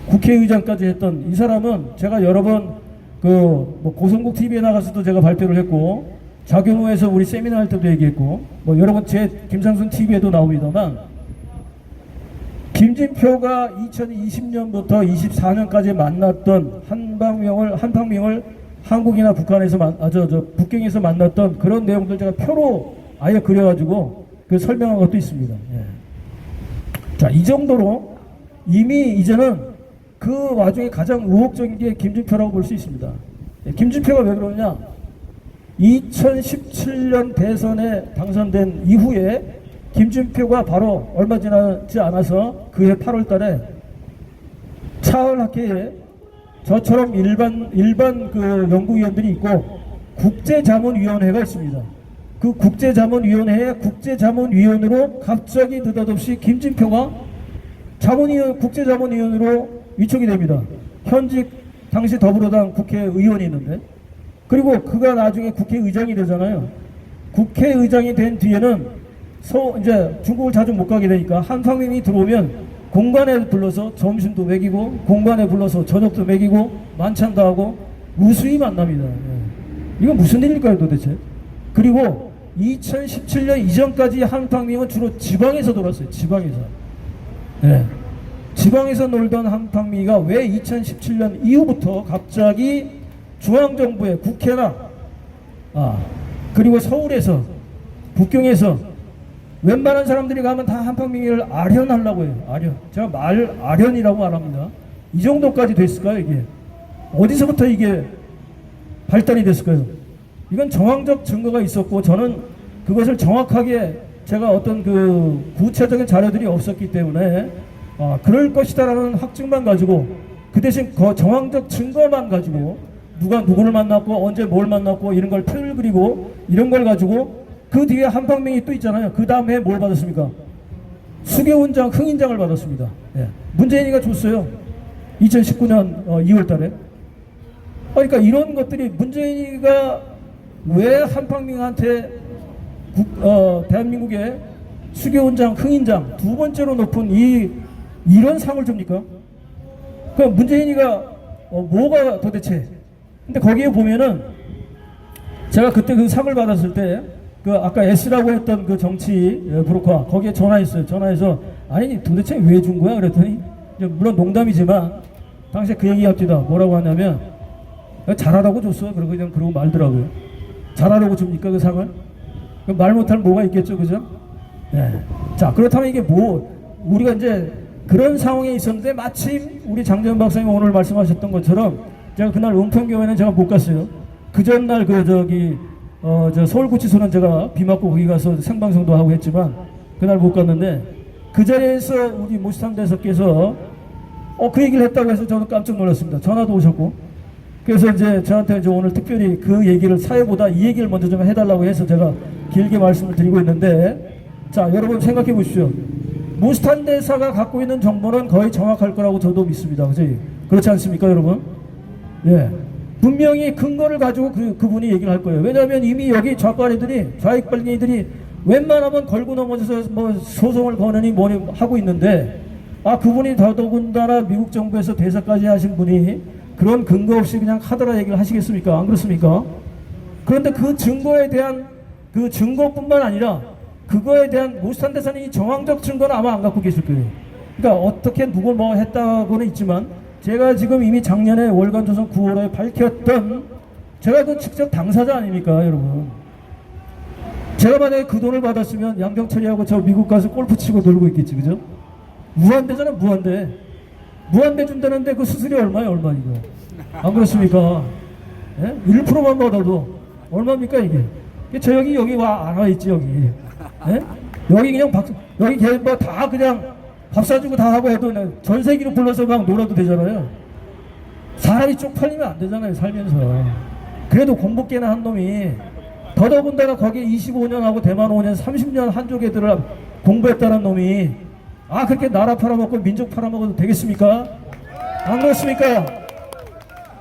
국회의장까지 했던 이 사람은 제가 여러 번 뭐 고성국 TV에 나가서도 제가 발표를 했고 자교무에서 우리 세미나 할 때도 얘기했고 뭐 여러 번 제 김상순 TV에도 나옵니다만 김진표가 2020년부터 24년까지 만났던 한방명을 한국이나 북한에서 북경에서 만났던 그런 내용들 제가 표로 아예 그려가지고 그 설명한 것도 있습니다. 예. 자, 이 정도로 이미 이제는 그 와중에 가장 의혹적인 게 김진표라고 볼 수 있습니다. 예, 김진표가 왜 그러냐? 2017년 대선에 당선된 이후에 김진표가 바로 얼마 지나지 않아서 그해 8월 달에 차을학회에 저처럼 일반 그 연구위원들이 있고 국제자문위원회가 있습니다. 그 국제자문위원회의 국제자문위원으로 갑자기 느닷없이 김진표가 국제자문위원으로 위촉이 됩니다. 현직 당시 더불어당 국회의원이 있는데 그리고 그가 나중에 국회의장이 되잖아요. 국회의장이 된 뒤에는 이제 중국을 자주 못 가게 되니까 한상민이 들어오면 공간에 불러서 점심도 먹이고 공간에 불러서 저녁도 먹이고 만찬도 하고 무수히 만납니다. 예. 이건 무슨 일일까요 도대체? 그리고 2017년 이전까지 한팡민은 주로 지방에서 놀았어요. 지방에서. 예. 지방에서 놀던 한팡민이가 왜 2017년 이후부터 갑자기 중앙정부의 국회나 그리고 서울에서 북경에서 웬만한 사람들이 가면 다 한팡민이를 아련하려고 해요. 아련. 제가 아련이라고 말합니다. 이 정도까지 됐을까요 이게? 어디서부터 이게 발달이 됐을까요? 이건 정황적 증거가 있었고 저는 그것을 정확하게 제가 어떤 그 구체적인 자료들이 없었기 때문에 그럴 것이다라는 확증만 가지고 그 대신 정황적 증거만 가지고 누가 누구를 만났고 언제 뭘 만났고 이런 걸 표를 그리고 이런 걸 가지고 그 뒤에 한팡민이 또 있잖아요. 그 다음에 뭘 받았습니까? 수교훈장, 흥인장을 받았습니다. 예. 문재인이가 줬어요. 2019년 2월 달에. 그러니까 이런 것들이 문재인이가 왜 한팡민한테 대한민국의 수교훈장, 흥인장 두 번째로 높은 이런 상을 줍니까? 그 문재인이가 뭐가 도대체? 근데 거기에 보면은 제가 그때 그 상을 받았을 때 그 아까 S라고 했던 그 정치 브로커 거기에 전화했어요. 전화해서 아니 도대체 왜 준 거야? 그랬더니 이제 물론 농담이지만 당시에 그 얘기 합니다. 뭐라고 하냐면 잘하라고 줬어. 그러고 그냥 그러고 말더라고요. 잘하라고 줍니까 그 상을? 말 못할 뭐가 있겠죠, 그죠? 예. 자 그렇다면 이게 뭐 우리가 이제 그런 상황에 있었는데 마침 우리 장재현 박사님 오늘 말씀하셨던 것처럼 제가 그날 은평교회는 제가 못 갔어요. 그 전날 그 저기 저 서울구치소는 제가 비 맞고 거기 가서 생방송도 하고 했지만 그날 못 갔는데 그 자리에서 우리 모시탄 대사께서 그 얘기를 했다고 해서 저는 깜짝 놀랐습니다. 전화도 오셨고 그래서 이제 저한테 이제 오늘 특별히 그 얘기를 사회보다 이 얘기를 먼저 좀 해달라고 해서 제가 길게 말씀을 드리고 있는데 자 여러분 생각해 보십시오. 모시탄 대사가 갖고 있는 정보는 거의 정확할 거라고 저도 믿습니다. 그렇지 않습니까 여러분? 예. 분명히 근거를 가지고 그분이 얘기를 할 거예요. 왜냐하면 이미 여기 좌빨이들이 좌익발갱이들이 웬만하면 걸고 넘어져서 뭐 소송을 거느니 뭐니 하고 있는데 그분이 더더군다나 미국 정부에서 대사까지 하신 분이 그런 근거 없이 그냥 하더라 얘기를 하시겠습니까? 안 그렇습니까? 그런데 그 증거에 대한 그 증거뿐만 아니라 그거에 대한 모시탄 대사님이 정황적 증거는 아마 안 갖고 계실 거예요. 그러니까 어떻게 누굴 뭐 했다고는 있지만 제가 지금 이미 작년에 월간조선 9월에 밝혔던 제가 그 직접 당사자 아닙니까 여러분. 제가 만약에 그 돈을 받았으면 양경철이하고 저 미국 가서 골프 치고 놀고 있겠지 그죠? 무한대잖아 무한대 준다는데 그 수수료 얼마야 얼마 이거 안 그렇습니까? 예? 1%만 받아도 얼마입니까 이게? 저 여기 안 와 있지 여기. 예? 여기 그냥 여기 걔뭐 다 그냥 밥 사주고 다 하고 해도 전 세계로 불러서 막 놀아도 되잖아요. 사람이 쪽팔리면 안 되잖아요 살면서. 그래도 공부 깨나 한 놈이 더더군다나 거기에 25년 하고 대만 5년 30년 한족 애들을 공부했다는 놈이 그렇게 나라 팔아먹고 민족 팔아먹어도 되겠습니까? 안 그렇습니까?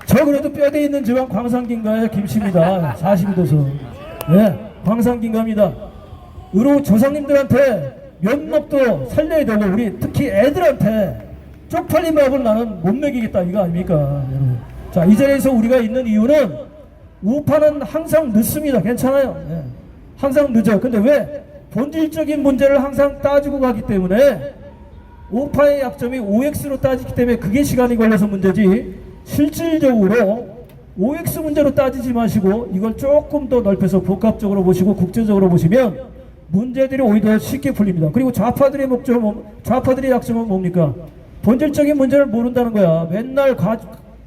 저 그래도 뼈대 있는 지방 광산긴가의 김씨입니다. 42도서. 예, 광산긴가입니다. 의로 조상님들한테 면목도 살려야 되고 우리 특히 애들한테 쪽팔린 밥을 나는 못 먹이겠다 이거 아닙니까 여러분. 자, 이 자리에서 우리가 있는 이유는 우파는 항상 늦습니다. 괜찮아요. 예. 항상 늦어요. 근데 왜? 본질적인 문제를 항상 따지고 가기 때문에 우파의 약점이 OX로 따지기 때문에 그게 시간이 걸려서 문제지 실질적으로 OX 문제로 따지지 마시고 이걸 조금 더 넓혀서 복합적으로 보시고 국제적으로 보시면 문제들이 오히려 쉽게 풀립니다. 그리고 좌파들의 좌파들의 약점은 뭡니까? 본질적인 문제를 모른다는 거야. 맨날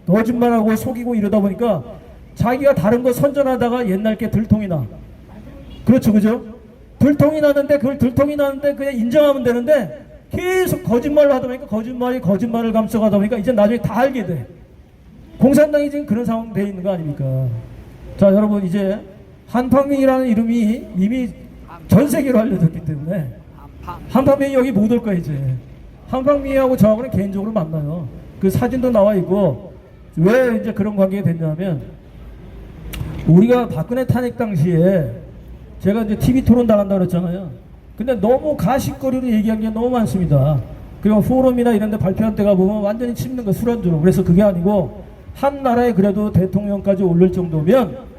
거짓말하고 속이고 이러다 보니까 자기가 다른 거 선전하다가 옛날 게 들통이 나. 그렇죠, 그죠? 들통이 나는데 그냥 인정하면 되는데 계속 거짓말을 하다 보니까 거짓말을 감싸가다 보니까 이제 나중에 다 알게 돼. 공산당이 지금 그런 상황 돼 있는 거 아닙니까? 자, 여러분 이제 한팡민이라는 이름이 이미 전 세계로 알려졌기 때문에 한팡민이 여기 못 올 거야 이제. 한팡민하고 저하고는 개인적으로 만나요. 그 사진도 나와 있고 왜 이제 그런 관계가 됐냐면 우리가 박근혜 탄핵 당시에 제가 이제 TV 토론 나간다 그랬잖아요. 근데 너무 가십거리로 얘기한 게 너무 많습니다. 그리고 포럼이나 이런 데 발표한 데 가보면 완전히 칩는 거 술안주로. 그래서 그게 아니고 한 나라에 그래도 대통령까지 오를 정도면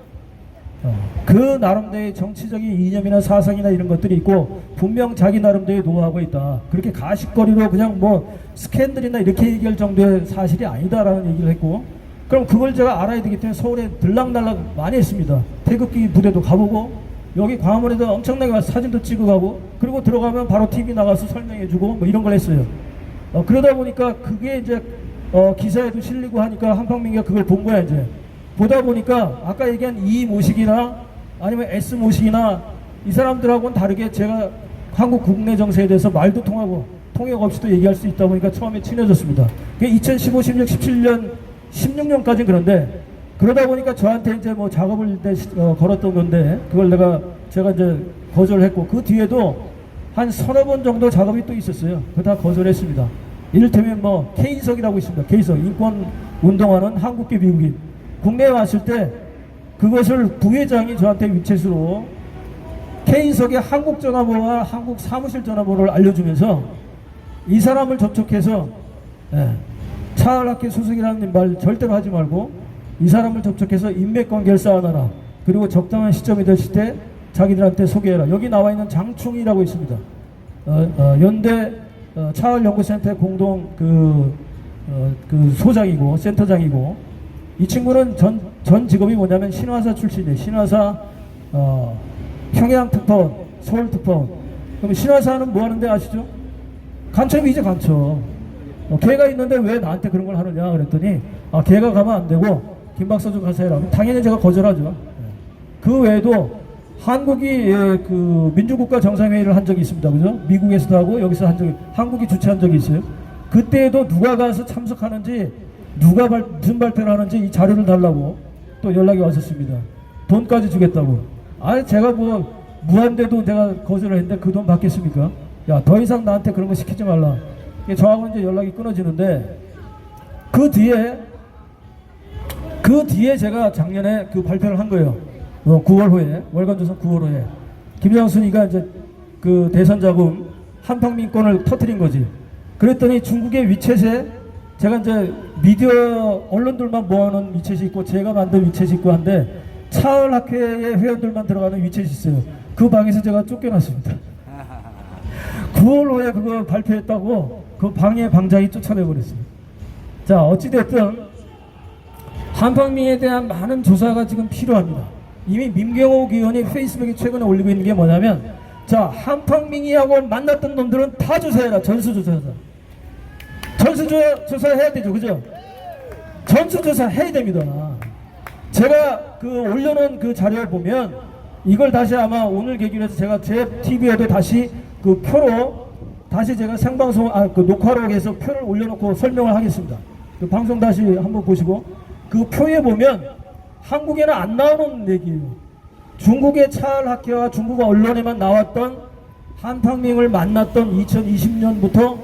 그 나름대로의 정치적인 이념이나 사상이나 이런 것들이 있고 분명 자기 나름대로의 노하우가 있다. 그렇게 가십거리로 그냥 뭐 스캔들이나 이렇게 얘기할 정도의 사실이 아니다라는 얘기를 했고 그럼 그걸 제가 알아야 되기 때문에 서울에 들락날락 많이 했습니다. 태극기 부대도 가보고 여기 광화문에도 엄청나게 와서 사진도 찍어 가고 그리고 들어가면 바로 TV 나가서 설명해주고 뭐 이런 걸 했어요. 그러다 보니까 그게 이제 기사에도 실리고 하니까 한팡민이가 그걸 본 거야 이제. 보다 보니까 아까 얘기한 E 모식이나 아니면 S 모식이나 이 사람들하고는 다르게 제가 한국 국내 정세에 대해서 말도 통하고 통역 없이도 얘기할 수 있다 보니까 처음에 친해졌습니다. 그게 2015, 16, 17년, 16년까지 그런데 그러다 보니까 저한테 이제 뭐 작업을 걸었던 건데 그걸 제가 이제 거절했고 그 뒤에도 한 서너 번 정도 작업이 또 있었어요. 그거 다 거절했습니다. 이를테면 뭐 K석이라고 있습니다. K석 인권 운동하는 한국계 미국인 국내에 왔을 때 그것을 부회장이 저한테 위챗으로 K석의 한국 전화번호와 한국 사무실 전화번호를 알려주면서 이 사람을 접촉해서 차을학계 수석이라는 말 절대로 하지 말고 이 사람을 접촉해서 인맥관계를 쌓아놔라. 그리고 적당한 시점이 됐을 때 자기들한테 소개해라. 여기 나와 있는 장충이라고 있습니다. 연대 차을연구센터의 공동 그 소장이고 센터장이고, 이 친구는 전 직업이 뭐냐면 신화사 출신이에요. 신화사 평양특파원, 서울특파원. 그럼 신화사는 뭐 하는데 아시죠? 간첩이죠, 간첩. 걔가 있는데 왜 나한테 그런 걸 하느냐 그랬더니, 걔가 가면 안 되고 김박사 좀 가서 해라. 당연히 제가 거절하죠. 그 외에도 한국이 그 민주국가 정상회의를 한 적이 있습니다. 그죠? 미국에서도 하고 여기서 한 적이, 한국이 주최한 적이 있어요. 그때에도 누가 가서 참석하는지, 누가 무슨 발표를 하는지 이 자료를 달라고 또 연락이 왔었습니다. 돈까지 주겠다고. 제가 뭐 무한대도 내가 거절을 했는데 그 돈 받겠습니까? 야, 더 이상 나한테 그런 거 시키지 말라. 저하고 이제 연락이 끊어지는데, 그 뒤에 제가 작년에 그 발표를 한 거예요. 9월 후에, 월간조선 9월 후에 김장순이가 이제 그 대선 자금 한평민권을 터뜨린 거지. 그랬더니 중국의 위챗에 제가 이제 미디어 언론들만 모아놓은 위챗이 있고 제가 만든 위챗이 있고 한데, 차을학회의 회원들만 들어가는 위챗이 있어요. 그 방에서 제가 쫓겨났습니다. 9월 후에 그거 발표했다고 그 방해 방장이 쫓아내버렸어요. 자, 어찌됐든 한평민에 대한 많은 조사가 지금 필요합니다. 이미 민경욱 의원이 페이스북에 최근에 올리고 있는 게 뭐냐면, 자, 한평민이하고 만났던 놈들은 다 조사해라. 전수조사해서. 전수조사 해야 되죠, 그죠? 전수조사 해야 됩니다. 제가 그 올려놓은 그 자료를 보면, 이걸 다시 아마 오늘 계기로 해서 제가 제 TV에도 다시 그 표로 다시 제가 생방송 그 녹화로 해서 표를 올려놓고 설명을 하겠습니다. 그 방송 다시 한번 보시고, 그 표에 보면 한국에는 안 나오는 얘기예요. 중국의 차을학회와 중국 언론에만 나왔던 한평민을 만났던 2020년부터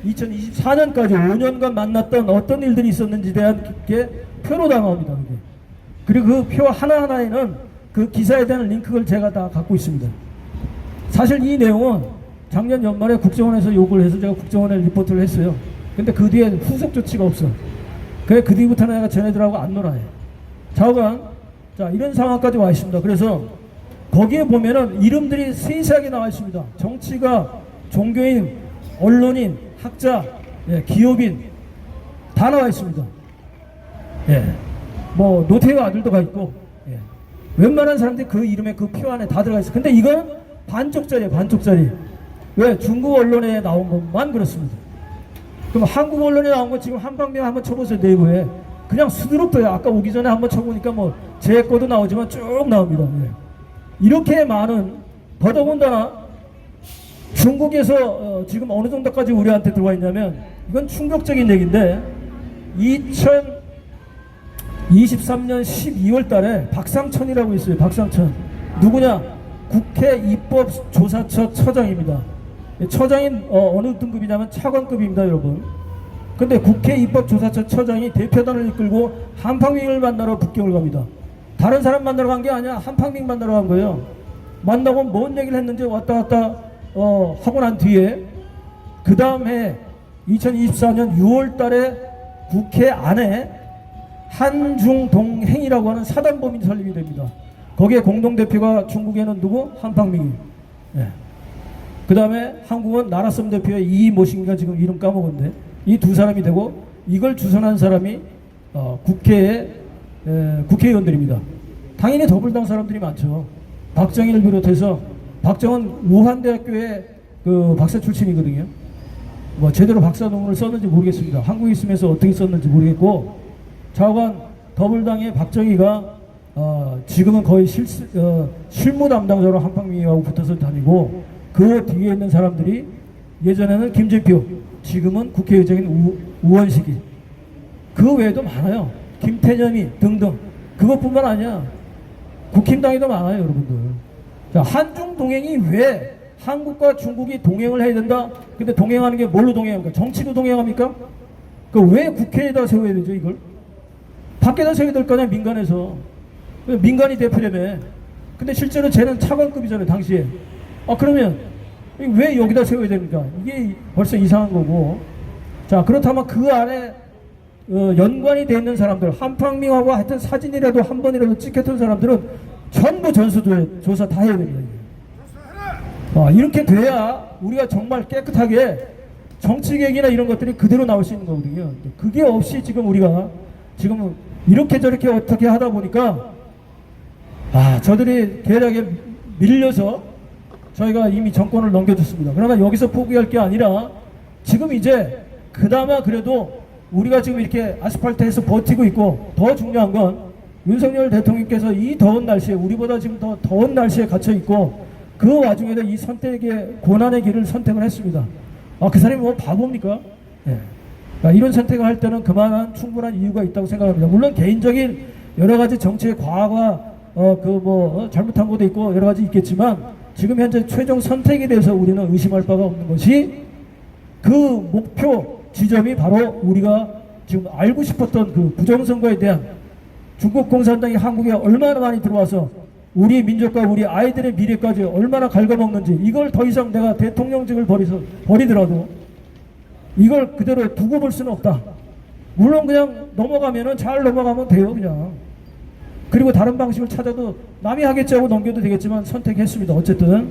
2024년까지 5년간 만났던 어떤 일들이 있었는지에 대한 게 표로 다 나옵니다. 그리고 그 표 하나하나에는 그 기사에 대한 링크를 제가 다 갖고 있습니다. 사실 이 내용은 작년 연말에 국정원에서 요구를 해서 제가 국정원에 리포트를 했어요. 근데 그 뒤에 후속 조치가 없어. 그래, 그 뒤부터는 내가 쟤네들하고 안 놀아요. 자오간, 자, 이런 상황까지 와 있습니다. 그래서 거기에 보면은 이름들이 세세하게 나와 있습니다. 정치가, 종교인, 언론인, 학자, 기업인 다 나와 있습니다. 뭐 노태우 아들도 가 있고, 웬만한 사람들이 그 이름에 그 표 안에 다 들어가 있어요. 근데 이건 반쪽짜리예요, 반쪽짜리. 왜? 중국 언론에 나온 것만 그렇습니다. 그럼 한국 언론에 나온 거 지금 한방면 한번 쳐보세요, 네이버에. 그냥 수두룩떠요. 아까 오기 전에 한번 쳐보니까 뭐 제 거도 나오지만 쭉 나옵니다. 이렇게 많은, 더더군다나 중국에서 지금 어느 정도까지 우리한테 들어와 있냐면, 이건 충격적인 얘기인데, 2023년 12월 달에 박상천이라고 있어요. 박상천. 누구냐? 국회 입법조사처 처장입니다. 처장이 어느 등급이냐면 차관급입니다, 여러분. 근데 국회 입법조사처 처장이 대표단을 이끌고 한평민을 만나러 북경을 갑니다. 다른 사람 만나러 간 게 아니야. 한평민 만나러 간 거예요. 만나고 뭔 얘기를 했는지 왔다 갔다 하고 난 뒤에, 그 다음 해 2024년 6월 달에 국회 안에 한중동행이라고 하는 사단법인이 설립이 됩니다. 거기에 공동대표가 중국에는 누구? 한평민이. 그 다음에 한국은 나라섬 대표의 이모신가, 지금 이름 까먹었는데, 이 두 사람이 되고, 이걸 주선한 사람이 국회의원들입니다. 당연히 더불당 사람들이 많죠. 박정희를 비롯해서, 박정은 우한대학교의 그 박사 출신이거든요. 뭐 제대로 박사 논문을 썼는지 모르겠습니다. 한국에 있으면서 어떻게 썼는지 모르겠고, 좌우간 더불당의 박정희가 지금은 거의 실무 담당자로 한평민하고 붙어서 다니고, 그 뒤에 있는 사람들이 예전에는 김재표, 지금은 국회의장인 우원식이, 그 외에도 많아요. 김태년이 등등. 그것뿐만 아니야. 국힘당에도 많아요, 여러분들. 자, 한중 동행이 왜 한국과 중국이 동행을 해야 된다? 근데 동행하는 게 뭘로 동행합니까? 정치로 동행합니까? 그 왜 국회에다 세워야 되죠, 이걸? 밖에다 세워야 될 거 아니야, 민간에서. 민간이 대표라며. 근데 실제로 쟤는 차관급이잖아요, 당시에. 그러면 왜 여기다 세워야 됩니까? 이게 벌써 이상한 거고. 자, 그렇다면 그 안에 연관이 돼 있는 사람들, 한평민하고 하여튼 사진이라도 한 번이라도 찍혔던 사람들은 전부 전수조사 다 해야 됩니다. 이렇게 돼야 우리가 정말 깨끗하게 정치개혁이나 이런 것들이 그대로 나올 수 있는 거거든요. 그게 없이 지금 우리가 지금 이렇게 저렇게 어떻게 하다 보니까 저들이 계략에 밀려서 저희가 이미 정권을 넘겨줬습니다. 그러나 여기서 포기할 게 아니라 지금 이제 그나마 그래도 우리가 지금 이렇게 아스팔트에서 버티고 있고, 더 중요한 건 윤석열 대통령께서 이 더운 날씨에, 우리보다 지금 더 더운 날씨에 갇혀 있고 그 와중에도 이 선택의 고난의 길을 선택을 했습니다. 그 사람이 뭐 바보입니까? 이런 선택을 할 때는 그만한 충분한 이유가 있다고 생각합니다. 물론 개인적인 여러 가지 정치의 과거가 잘못한 것도 있고 여러 가지 있겠지만, 지금 현재 최종 선택에 대해서 우리는 의심할 바가 없는 것이, 그 목표 지점이 바로 우리가 지금 알고 싶었던 그 부정선거에 대한, 중국 공산당이 한국에 얼마나 많이 들어와서 우리 민족과 우리 아이들의 미래까지 얼마나 갉아먹는지, 이걸 더 이상 내가 대통령직을 버리더라도 이걸 그대로 두고 볼 수는 없다. 물론 그냥 넘어가면은 잘 넘어가면 돼요, 그냥. 그리고 다른 방식을 찾아도 남이 하겠지 하고 넘겨도 되겠지만 선택했습니다. 어쨌든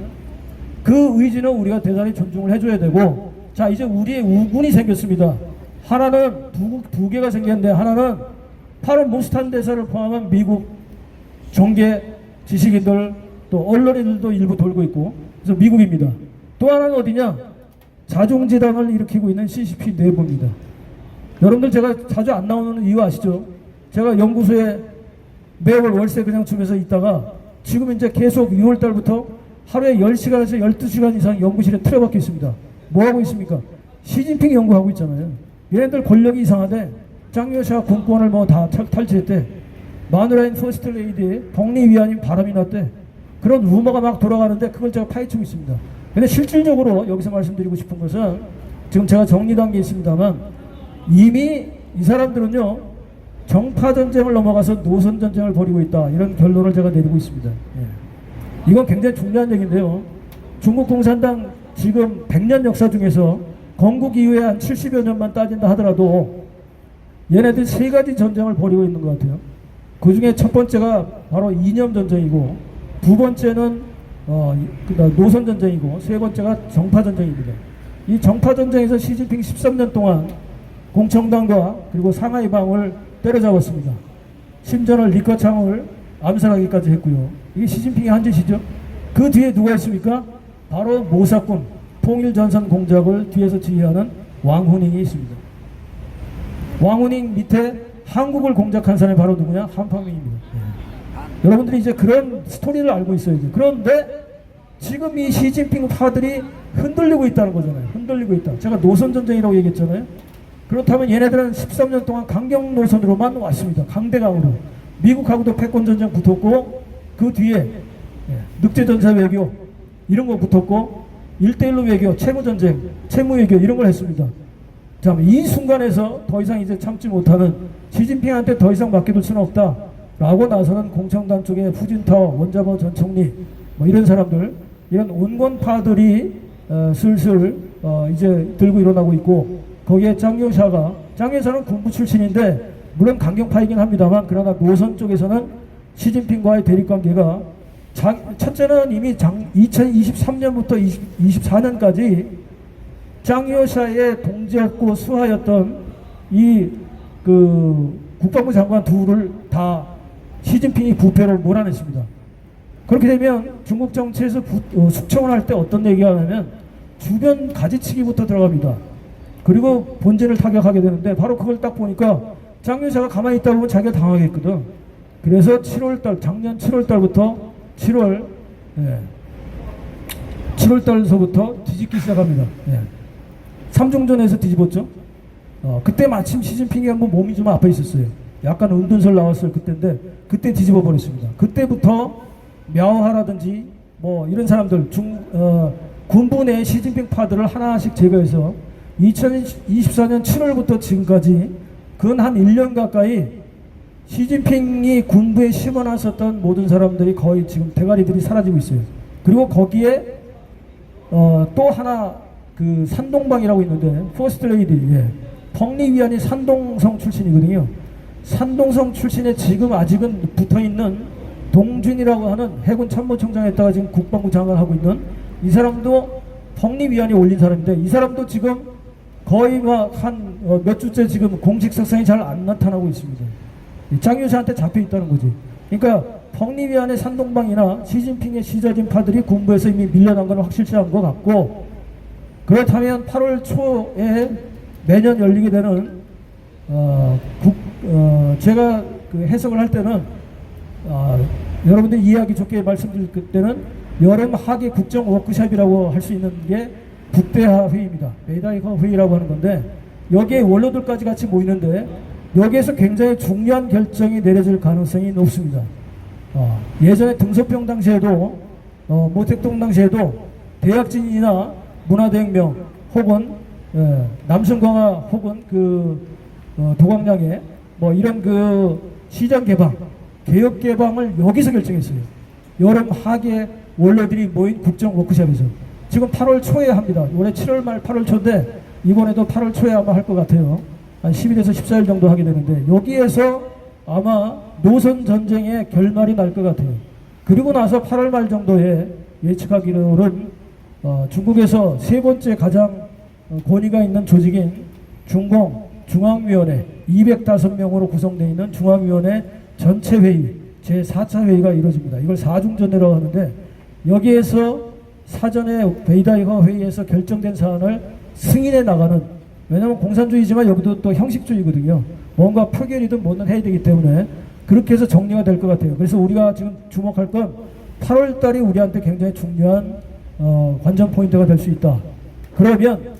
그 의지는 우리가 대단히 존중을 해줘야 되고, 자, 이제 우리의 우군이 생겼습니다. 하나는 두 개가 생겼는데, 하나는 8월 모스탄 대사를 포함한 미국 정계 지식인들 또 언론인들도 일부 돌고 있고, 그래서 미국입니다. 또 하나는 어디냐? 자중지단을 일으키고 있는 CCP 내부입니다. 여러분들 제가 자주 안 나오는 이유 아시죠? 제가 연구소에 매월 월세 그냥 주면서 있다가 지금 이제 계속 6월 달부터 하루에 10시간에서 12시간 이상 연구실에 틀어박혀 있습니다. 뭐 하고 있습니까? 시진핑 연구하고 있잖아요. 얘네들 권력이 이상하대. 짱여샤 군권을 뭐 다 탈취했대. 마누라인 퍼스트 레이디 독립 위안인 바람이 났대. 그런 루머가 막 돌아가는데 그걸 제가 파헤치고 있습니다. 근데 실질적으로 여기서 말씀드리고 싶은 것은, 지금 제가 정리한 게 있습니다만, 이미 이 사람들은요 정파전쟁을 넘어가서 노선전쟁을 벌이고 있다, 이런 결론을 제가 내리고 있습니다. 이건 굉장히 중요한 얘기인데요. 중국 공산당 지금 100년 역사 중에서 건국 이후에 한 70여 년만 따진다 하더라도 얘네들 3가지 전쟁을 벌이고 있는 것 같아요. 그 중에 첫 번째가 바로 이념 전쟁이고, 두 번째는 노선 전쟁이고, 세 번째가 정파 전쟁입니다. 이 정파 전쟁에서 시진핑 13년 동안 공청당과 그리고 상하이방을 때려잡았습니다. 신전을 리커창을 암살하기까지 했고요. 이게 시진핑이 한 짓이죠. 그 뒤에 누가 있습니까? 바로 모사꾼, 통일전선 공작을 뒤에서 지휘하는 왕후닝이 있습니다. 왕후닝 밑에 한국을 공작한 사람이 바로 누구냐? 한팡민입니다. 여러분들이 이제 그런 스토리를 알고 있어야죠. 그런데 지금 이 시진핑 파들이 흔들리고 있다는 거잖아요. 흔들리고 있다. 제가 노선전쟁이라고 얘기했잖아요. 그렇다면 얘네들은 13년 동안 강경 노선으로만 왔습니다. 강대강으로. 미국하고도 패권전쟁 붙었고, 그 뒤에 늑제전사 외교 이런 거 붙었고, 1대1로 외교, 채무전쟁, 채무외교 이런 걸 했습니다. 자, 이 순간에서 더 이상 이제 참지 못하는, 시진핑한테 더 이상 맡겨둘 수는 없다 라고 나서는 공청당 쪽에 푸진타오, 원자보 전 총리 뭐 이런 사람들, 이런 온건파들이 슬슬 이제 들고 일어나고 있고, 거기에 짱여샤는 군부 출신인데 물론 강경파이긴 합니다만, 그러나 노선 쪽에서는 시진핑과의 대립관계가, 첫째는 이미 2023년부터 24년까지 짱여샤의 동지였고 수하였던 이 국방부 장관 둘을 다 시진핑이 부패로 몰아냈습니다. 그렇게 되면 중국 정치에서 숙청을 할 때 어떤 얘기가 하냐면 주변 가지치기부터 들어갑니다. 그리고 본질을 타격하게 되는데, 바로 그걸 딱 보니까 짱여샤가 가만히 있다 보면 자기가 당하겠거든. 그래서 작년 7월달부터 7월달서부터 뒤집기 시작합니다. 삼중전에서 뒤집었죠. 그때 마침 시진핑이 한번 몸이 좀 아파 있었어요. 약간 은둔설 나왔을 그때인데 그때 뒤집어 버렸습니다. 그때부터 мя오하라든지 뭐 이런 사람들, 군부 내 시진핑 파들을 하나씩 제거해서 2024년 7월부터 지금까지 근 한 1년 가까이 시진핑이 군부에 심어놨었던 모든 사람들이 거의 지금 대가리들이 사라지고 있어요. 그리고 거기에 또 하나 산동방이라고 있는데, 퍼스트 레이디, 펑리위안이 산동성 출신이거든요. 산동성 출신에 지금 아직은 붙어있는 동준이라고 하는 해군 참모총장에다가 지금 국방부 장관 하고 있는 이 사람도 덕립위안에 올린 사람인데 이 사람도 지금 거의 막 한 몇 주째 지금 공식 석상이 잘 안 나타나고 있습니다. 장유사한테 잡혀 있다는 거지. 그러니까 덕립위안의 산동방이나 시진핑의 시저진파들이 군부에서 이미 밀려난 건 확실치한 것 같고, 그렇다면 8월 초에 매년 열리게 되는 제가 그 해석을 할 때는 여러분들 이해하기 좋게 말씀드릴 때는 여름 하계 국정 워크숍이라고 할 수 있는 게 북대하 회의입니다. 베이다이커 회의라고 하는 건데 여기에 원로들까지 같이 모이는데 여기에서 굉장히 중요한 결정이 내려질 가능성이 높습니다. 예전에 등소평 당시에도 모택동 당시에도 대약진이나 문화대혁명 혹은 남순강화 혹은 도광량에 뭐 이런 시장 개방, 개혁 개방을 여기서 결정했어요. 여름 하계 원로들이 모인 국정 워크숍에서 지금 8월 초에 합니다. 올해 7월 말 8월 초인데 이번에도 8월 초에 아마 할 것 같아요. 한 10일에서 14일 정도 하게 되는데 여기에서 아마 노선 전쟁의 결말이 날 것 같아요. 그리고 나서 8월 말 정도에 예측하기로는 중국에서 세 번째 가장 권위가 있는 조직인 중공 중앙위원회 205명으로 구성되어 있는 중앙위원회 전체 회의 제4차 회의가 이루어집니다. 이걸 사중전회라고 하는데 여기에서 사전에 베이다이거 회의에서 결정된 사안을 승인해 나가는, 왜냐하면 공산주의지만 여기도 또 형식주의거든요. 뭔가 표결이든 뭐든 해야 되기 때문에 그렇게 해서 정리가 될 것 같아요. 그래서 우리가 지금 주목할 건 8월 달이 우리한테 굉장히 중요한 관전 포인트가 될 수 있다. 그러면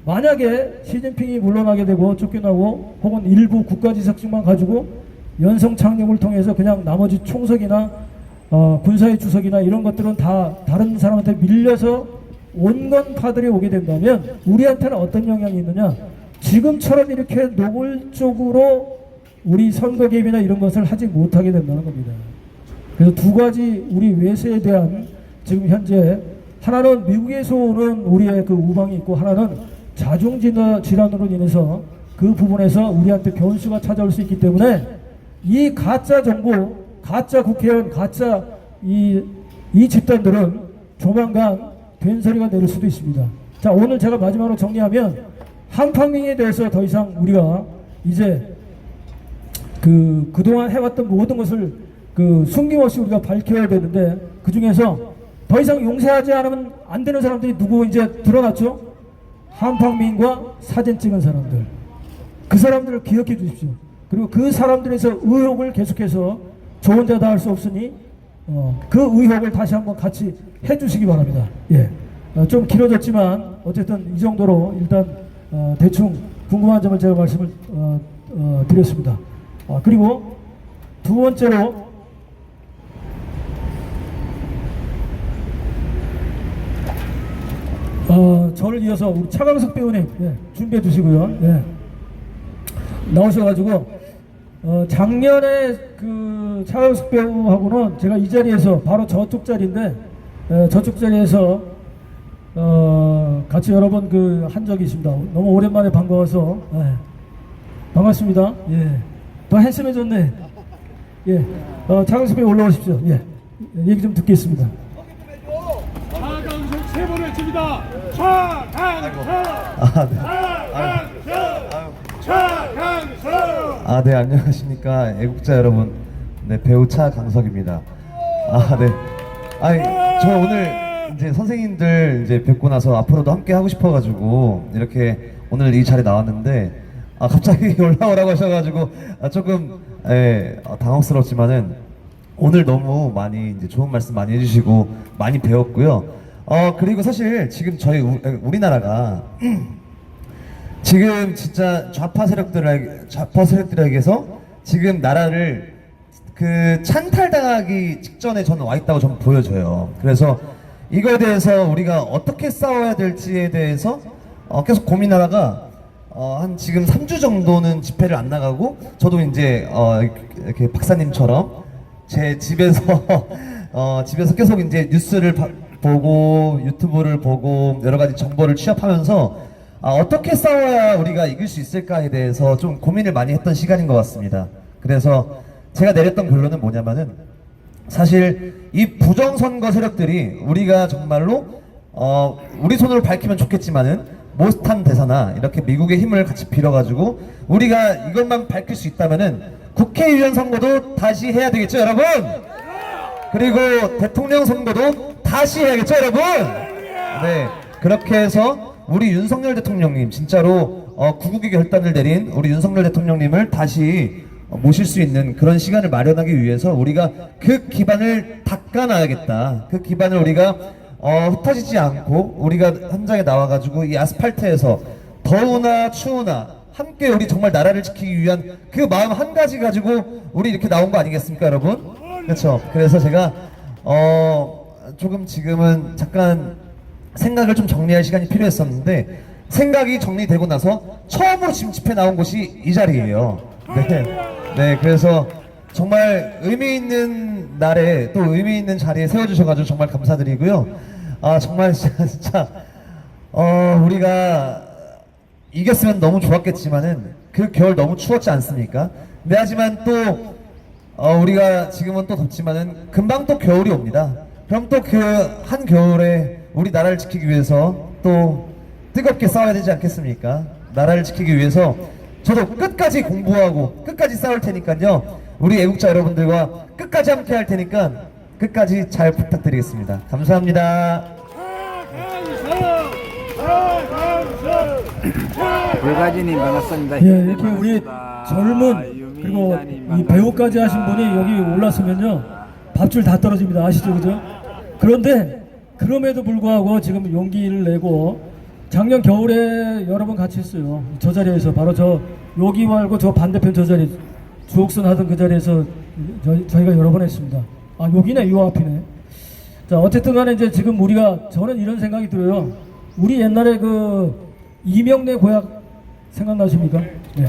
만약에 시진핑이 물러나게 되고 쫓겨나고 혹은 일부 국가지석직만 가지고 연성 창립을 통해서 그냥 나머지 총석이나 군사의 주석이나 이런 것들은 다 다른 사람한테 밀려서 온건파들이 오게 된다면 우리한테는 어떤 영향이 있느냐, 지금처럼 이렇게 노골적으로 우리 선거 개입이나 이런 것을 하지 못하게 된다는 겁니다. 그래서 두 가지 우리 외세에 대한 지금 현재 하나는 미국에서 오는 우리의 그 우방이 있고 하나는 자중 질환으로 인해서 그 부분에서 우리한테 변수가 찾아올 수 있기 때문에 이 가짜 정부, 가짜 국회의원, 가짜 이 집단들은 조만간 된소리가 내릴 수도 있습니다. 자, 오늘 제가 마지막으로 정리하면 한팡민에 대해서 더 이상 우리가 이제 그동안 해왔던 모든 것을 숨김없이 우리가 밝혀야 되는데 그 중에서 더 이상 용서하지 않으면 안 되는 사람들이 누구 이제 드러났죠? 한팡민과 사진 찍은 사람들. 그 사람들을 기억해 주십시오. 그리고 그 사람들에서 의혹을 계속해서 저 혼자 다 할 수 없으니 그 의혹을 다시 한번 같이 해주시기 바랍니다. 예, 좀 길어졌지만 어쨌든 이 정도로 일단 대충 궁금한 점을 제가 말씀을 드렸습니다. 그리고 두 번째로 저를 이어서 우리 차강석 배우님 준비해 주시고요. 나오셔가지고 작년에 그 차강석 배우하고는 제가 이 자리에서 바로 저쪽 자리인데 저쪽 자리에서 같이 여러 번 한 적이 있습니다. 너무 오랜만에 반가워서 반갑습니다. 더 핸섬해졌네. 차강석 배우 올라오십시오. 얘기 좀 듣겠습니다. 차강석 세 번 외칩니다. 차강석! 차강석! 네, 안녕하십니까. 애국자 여러분. 네, 배우 차강석입니다. 네. 저 오늘 이제 선생님들 이제 뵙고 나서 앞으로도 함께 하고 싶어가지고 이렇게 오늘 이 자리에 나왔는데, 갑자기 올라오라고 하셔가지고, 조금, 당황스럽지만은, 오늘 너무 많이 이제 좋은 말씀 많이 해주시고, 많이 배웠고요. 그리고 사실 지금 저희 우리나라가, 지금 진짜 좌파 세력들에게서 지금 나라를 찬탈당하기 직전에 저는 와 있다고 저는 보여져요. 그래서 이거에 대해서 우리가 어떻게 싸워야 될지에 대해서 계속 고민하다가 한 지금 3주 정도는 집회를 안 나가고 저도 이제 이렇게 박사님처럼 제 집에서 집에서 계속 이제 뉴스를 보고 유튜브를 보고 여러 가지 정보를 취합하면서 어떻게 싸워야 우리가 이길 수 있을까에 대해서 좀 고민을 많이 했던 시간인 것 같습니다. 그래서 제가 내렸던 결론은 뭐냐면은 사실 이 부정선거 세력들이 우리가 정말로 우리 손으로 밝히면 좋겠지만은 모스탄 대사나 이렇게 미국의 힘을 같이 빌어가지고 우리가 이것만 밝힐 수 있다면은 국회의원 선거도 다시 해야 되겠죠, 여러분? 그리고 대통령 선거도 다시 해야겠죠, 여러분? 네, 그렇게 해서 우리 윤석열 대통령님 진짜로 구국의 결단을 내린 우리 윤석열 대통령님을 다시 모실 수 있는 그런 시간을 마련하기 위해서 우리가 그 기반을 닦아놔야겠다. 그 기반을 우리가 흩어지지 않고 우리가 현장에 나와가지고 이 아스팔트에서 더우나 추우나 함께 우리 정말 나라를 지키기 위한 그 마음 한 가지 가지고 우리 이렇게 나온 거 아니겠습니까, 여러분? 그렇죠. 그래서 제가 조금 지금은 잠깐 생각을 좀 정리할 시간이 필요했었는데 생각이 정리되고 나서 처음으로 지금 집회 나온 곳이 이 자리예요. 네, 그래서 정말 의미 있는 날에 또 의미 있는 자리에 세워주셔가지고 정말 감사드리고요. 아 정말 진짜 우리가 이겼으면 너무 좋았겠지만은 그 겨울 너무 추웠지 않습니까? 근데 하지만 또 우리가 지금은 또 덥지만은 금방 또 겨울이 옵니다. 그럼 또 그 한 겨울에 우리 나라를 지키기 위해서 또 뜨겁게 싸워야 되지 않겠습니까? 나라를 지키기 위해서 저도 끝까지 공부하고 끝까지 싸울 테니까요. 우리 애국자 여러분들과 끝까지 함께 할 테니까 끝까지 잘 부탁드리겠습니다. 감사합니다. 불가지님 반갑습니다. 예, 이렇게 우리 젊은 그리고 이 배우까지 하신 분이 여기 올랐으면요 밥줄 다 떨어집니다. 아시죠, 그죠? 그런데 그럼에도 불구하고 지금 용기를 내고 작년 겨울에 여러 번 같이 했어요. 저 자리에서 바로 저 여기 말고 저 반대편 저 자리 주옥선 하던 그 자리에서 저희가 여러 번 했습니다. 아 여기네, 요 앞이네. 자 어쨌든 간에 이제 지금 우리가 저는 이런 생각이 들어요. 우리 옛날에 그 이명래 고약 생각나십니까? 네.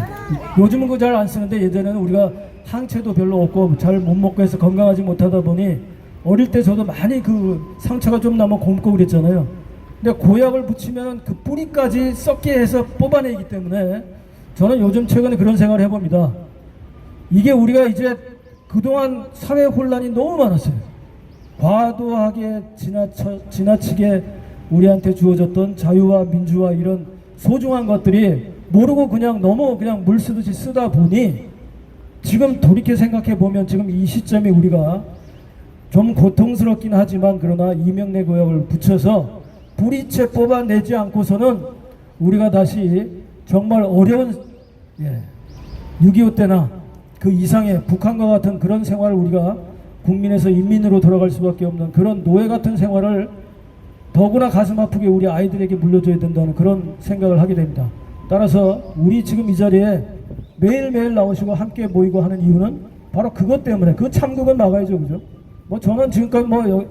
요즘은 그거 잘 안 쓰는데 예전에는 우리가 항체도 별로 없고 잘 못 먹고 해서 건강하지 못하다 보니 어릴 때 저도 많이 그 상처가 좀 나면 곰고 그랬잖아요. 근데 고약을 붙이면 그 뿌리까지 썩게 해서 뽑아내기 때문에 저는 요즘 최근에 그런 생각을 해봅니다. 이게 우리가 이제 그동안 사회 혼란이 너무 많았어요. 과도하게 지나치게 우리한테 주어졌던 자유와 민주와 이런 소중한 것들이 모르고 그냥 너무 그냥 물 쓰듯이 쓰다 보니 지금 돌이켜 생각해 보면 지금 이 시점에 우리가 좀 고통스럽긴 하지만 그러나 이명래 고약을 붙여서 뿌리채 뽑아내지 않고서는 우리가 다시 정말 어려운 6.25 때나 그 이상의 북한과 같은 그런 생활을 우리가 국민에서 인민으로 돌아갈 수밖에 없는 그런 노예 같은 생활을 더구나 가슴 아프게 우리 아이들에게 물려줘야 된다는 그런 생각을 하게 됩니다. 따라서 우리 지금 이 자리에 매일매일 나오시고 함께 모이고 하는 이유는 바로 그것 때문에 그 참극은 나가야죠, 그죠? 뭐 저는 지금까지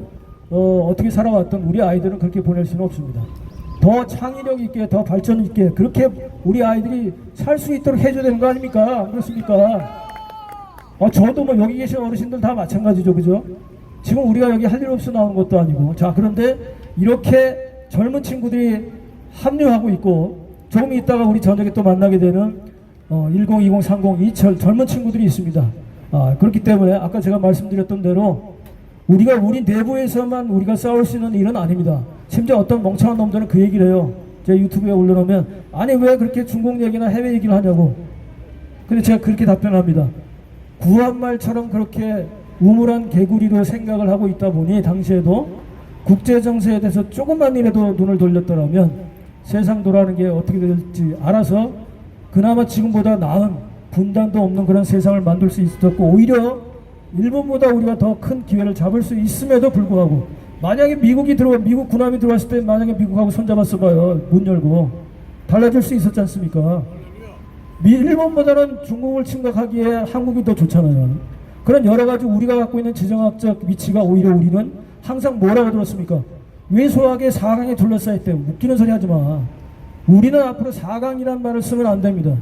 어떻게 살아왔던 우리 아이들은 그렇게 보낼 수는 없습니다. 더 창의력 있게 더 발전 있게 그렇게 우리 아이들이 살 수 있도록 해줘야 되는 거 아닙니까? 안 그렇습니까? 저도 뭐 여기 계신 어르신들 다 마찬가지죠, 그죠? 지금 우리가 여기 할 일 없어 나오는 것도 아니고. 자, 그런데 이렇게 젊은 친구들이 합류하고 있고 조금 있다가 우리 저녁에 또 만나게 되는 10, 20, 30 이 젊은 친구들이 있습니다. 그렇기 때문에 아까 제가 말씀드렸던 대로 우리가 우리 내부에서만 우리가 싸울 수 있는 일은 아닙니다. 심지어 어떤 멍청한 놈들은 그 얘기를 해요. 제 유튜브에 올려놓으면 아니 왜 그렇게 중국 얘기나 해외 얘기를 하냐고. 근데 제가 그렇게 답변합니다. 구한말처럼 그렇게 우물한 개구리로 생각을 하고 있다 보니 당시에도 국제정세에 대해서 조금만이라도 눈을 돌렸더라면 세상 돌아가는 게 어떻게 될지 알아서 그나마 지금보다 나은 분단도 없는 그런 세상을 만들 수 있었고 오히려 일본보다 우리가 더 큰 기회를 잡을 수 있음에도 불구하고 만약에 미국 군함이 들어왔을 때 만약에 미국하고 손잡았어 봐요. 문 열고 달라질 수 있었지 않습니까? 일본보다는 중국을 침략하기에 한국이 더 좋잖아요. 그런 여러 가지 우리가 갖고 있는 지정학적 위치가 오히려 우리는 항상 뭐라고 들었습니까? 왜소하게 4강에 둘러싸였대. 웃기는 소리 하지 마. 우리는 앞으로 4강이라는 말을 쓰면 안 됩니다.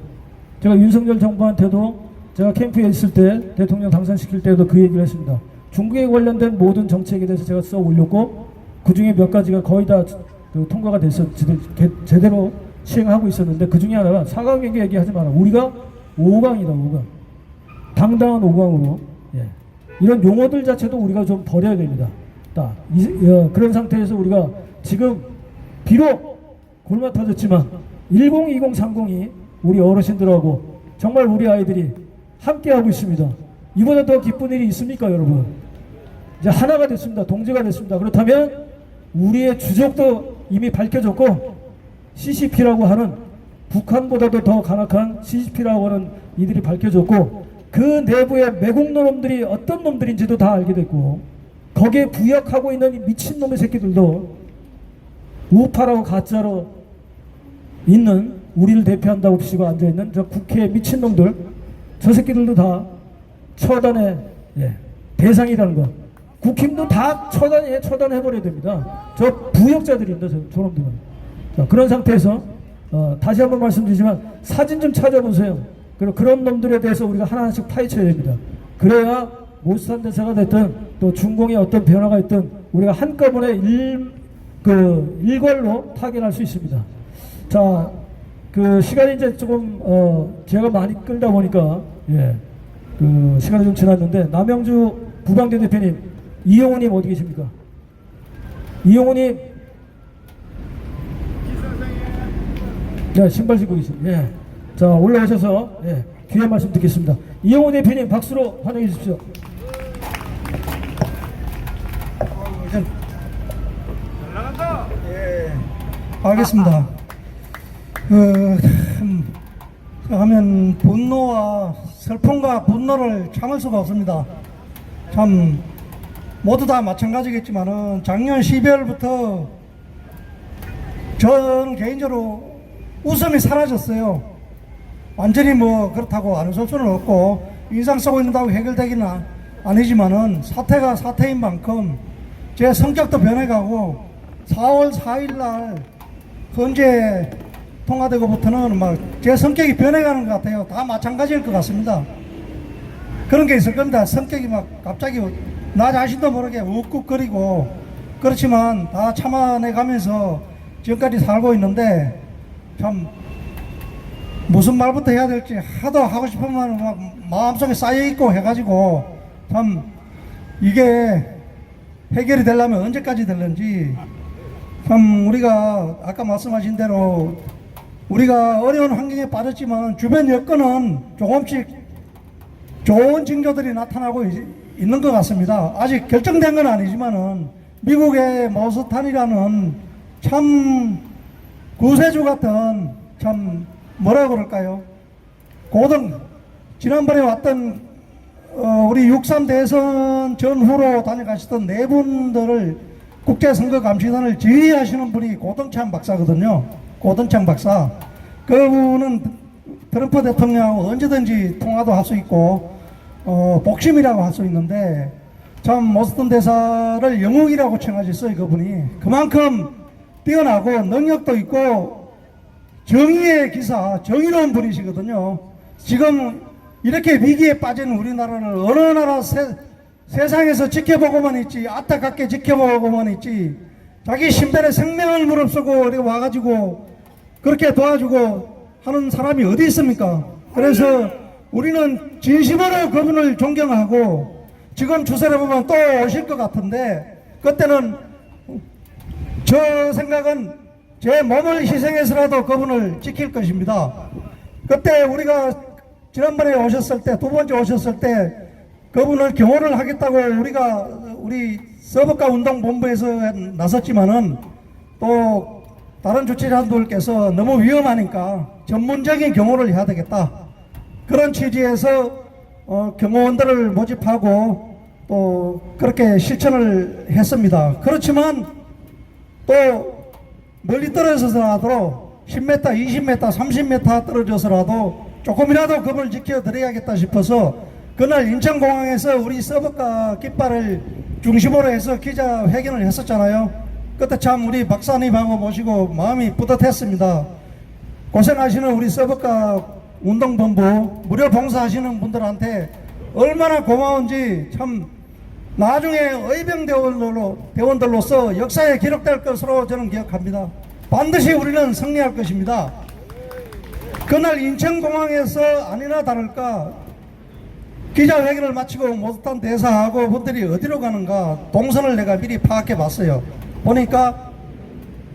제가 윤석열 정부한테도 제가 캠프에 있을 때 대통령 당선시킬 때도 그 얘기를 했습니다. 중국에 관련된 모든 정책에 대해서 제가 써 올렸고 그 중에 몇 가지가 거의 다 통과가 돼서 제대로 시행하고 있었는데 그 중에 하나가 4강 얘기하지 마라. 우리가 5강이다. 5강. 당당한 5강으로 이런 용어들 자체도 우리가 좀 버려야 됩니다. 그런 상태에서 우리가 지금 비록 골마 터졌지만 1020, 30이 우리 어르신들하고 정말 우리 아이들이 함께하고 있습니다. 이보다 더 기쁜 일이 있습니까, 여러분? 이제 하나가 됐습니다. 동지가 됐습니다. 그렇다면 우리의 주적도 이미 밝혀졌고 CCP라고 하는 북한보다도 더 간악한 CCP라고 하는 이들이 밝혀졌고 그 내부의 매국노놈들이 어떤 놈들인지도 다 알게 됐고 거기에 부역하고 있는 이 미친놈의 새끼들도 우파라고 가짜로 있는 우리를 대표한다고 비시고 앉아있는 저 국회의 미친놈들 저 새끼들도 다 처단의 대상이라는 것 국힘도 다 처단해버려야 됩니다. 저 부역자들입니다. 저놈들은. 자, 그런 상태에서 다시 한번 말씀드리지만 사진 좀 찾아보세요. 그리고 그런 놈들에 대해서 우리가 하나씩 파헤쳐야 됩니다. 그래야 모스탄 대사가 됐든 또 중공의 어떤 변화가 있든 우리가 한꺼번에 일괄로 타결할 수 있습니다. 자, 그 시간이 이제 조금 제가 많이 끌다 보니까 그 시간이 좀 지났는데 남영주 부방대 대표님 이용호님 어디 계십니까? 이용호님 신발 신고 계십니다. 자, 올라오셔서 귀한 말씀 듣겠습니다. 이용호 대표님 박수로 환영해 주십시오. 알겠습니다. 하면 분노와 슬픔과 분노를 참을 수가 없습니다. 참 모두 다 마찬가지겠지만은 작년 12월부터 저는 개인적으로 웃음이 사라졌어요. 완전히 뭐 그렇다고 안 웃을 수는 없고 인상 쓰고 있는다고 해결되기는 아니지만은 사태가 사태인 만큼 제 성격도 변해가고 4월 4일 날 헌재 통과되고부터는 막 제 성격이 변해가는 것 같아요. 다 마찬가지일 것 같습니다. 그런 게 있을 겁니다. 성격이 막 갑자기 나 자신도 모르게 욱욱거리고 그렇지만 다 참아내가면서 지금까지 살고 있는데 참 무슨 말부터 해야 될지 하도 하고 싶은 말은 막 마음속에 쌓여있고 해가지고 참 이게 해결이 되려면 언제까지 될는지 참 우리가 아까 말씀하신 대로 우리가 어려운 환경에 빠졌지만 주변 여건은 조금씩 좋은 징조들이 나타나고 있는 것 같습니다. 아직 결정된 건 아니지만은 미국의 모스탄이라는 참 구세주 같은 참 뭐라 그럴까요? 지난번에 왔던 우리 6.3 대선 전후로 다녀가셨던 네 분들을 국제선거감시단을 지휘하시는 분이 고등창 박사거든요. 고등창 박사. 그분은 트럼프 대통령하고 언제든지 통화도 할 수 있고 복심이라고 할 수 있는데 참 모스턴 대사를 영웅이라고稱하셨어요. 그분이 그만큼 뛰어나고 능력도 있고 정의의 기사, 정의로운 분이시거든요. 지금 이렇게 위기에 빠진 우리나라를 어느 나라 세상에서 지켜보고만 있지, 안타깝게 지켜보고만 있지, 자기 신변에 생명을 무릅쓰고 이렇게 와가지고 그렇게 도와주고 하는 사람이 어디 있습니까? 그래서 우리는 진심으로 그분을 존경하고 지금 추세를 보면 또 오실 것 같은데 그때는 저 생각은 제 몸을 희생해서라도 그분을 지킬 것입니다. 그때 우리가 지난번에 오셨을 때, 두 번째 오셨을 때 그분을 경호를 하겠다고 우리 서북가 운동본부에서 나섰지만은 또 다른 주최자들께서 너무 위험하니까 전문적인 경호를 해야 되겠다. 그런 취지에서 경호원들을 모집하고 또 그렇게 실천을 했습니다. 그렇지만 또 멀리 떨어져서라도 10m, 20m, 30m 떨어져서라도 조금이라도 그분을 지켜드려야겠다 싶어서 그날 인천공항에서 우리 서북가 깃발을 중심으로 해서 기자회견을 했었잖아요. 그때 참 우리 박사님하고 모시고 마음이 뿌듯했습니다. 고생하시는 우리 서북가 운동본부 무료 봉사하시는 분들한테 얼마나 고마운지 참 나중에 의병대원들로서 역사에 기록될 것으로 저는 기억합니다. 반드시 우리는 승리할 것입니다. 그날 인천공항에서 아니나 다를까 기자회견을 마치고 못한 대사하고 분들이 어디로 가는가 동선을 내가 미리 파악해 봤어요. 보니까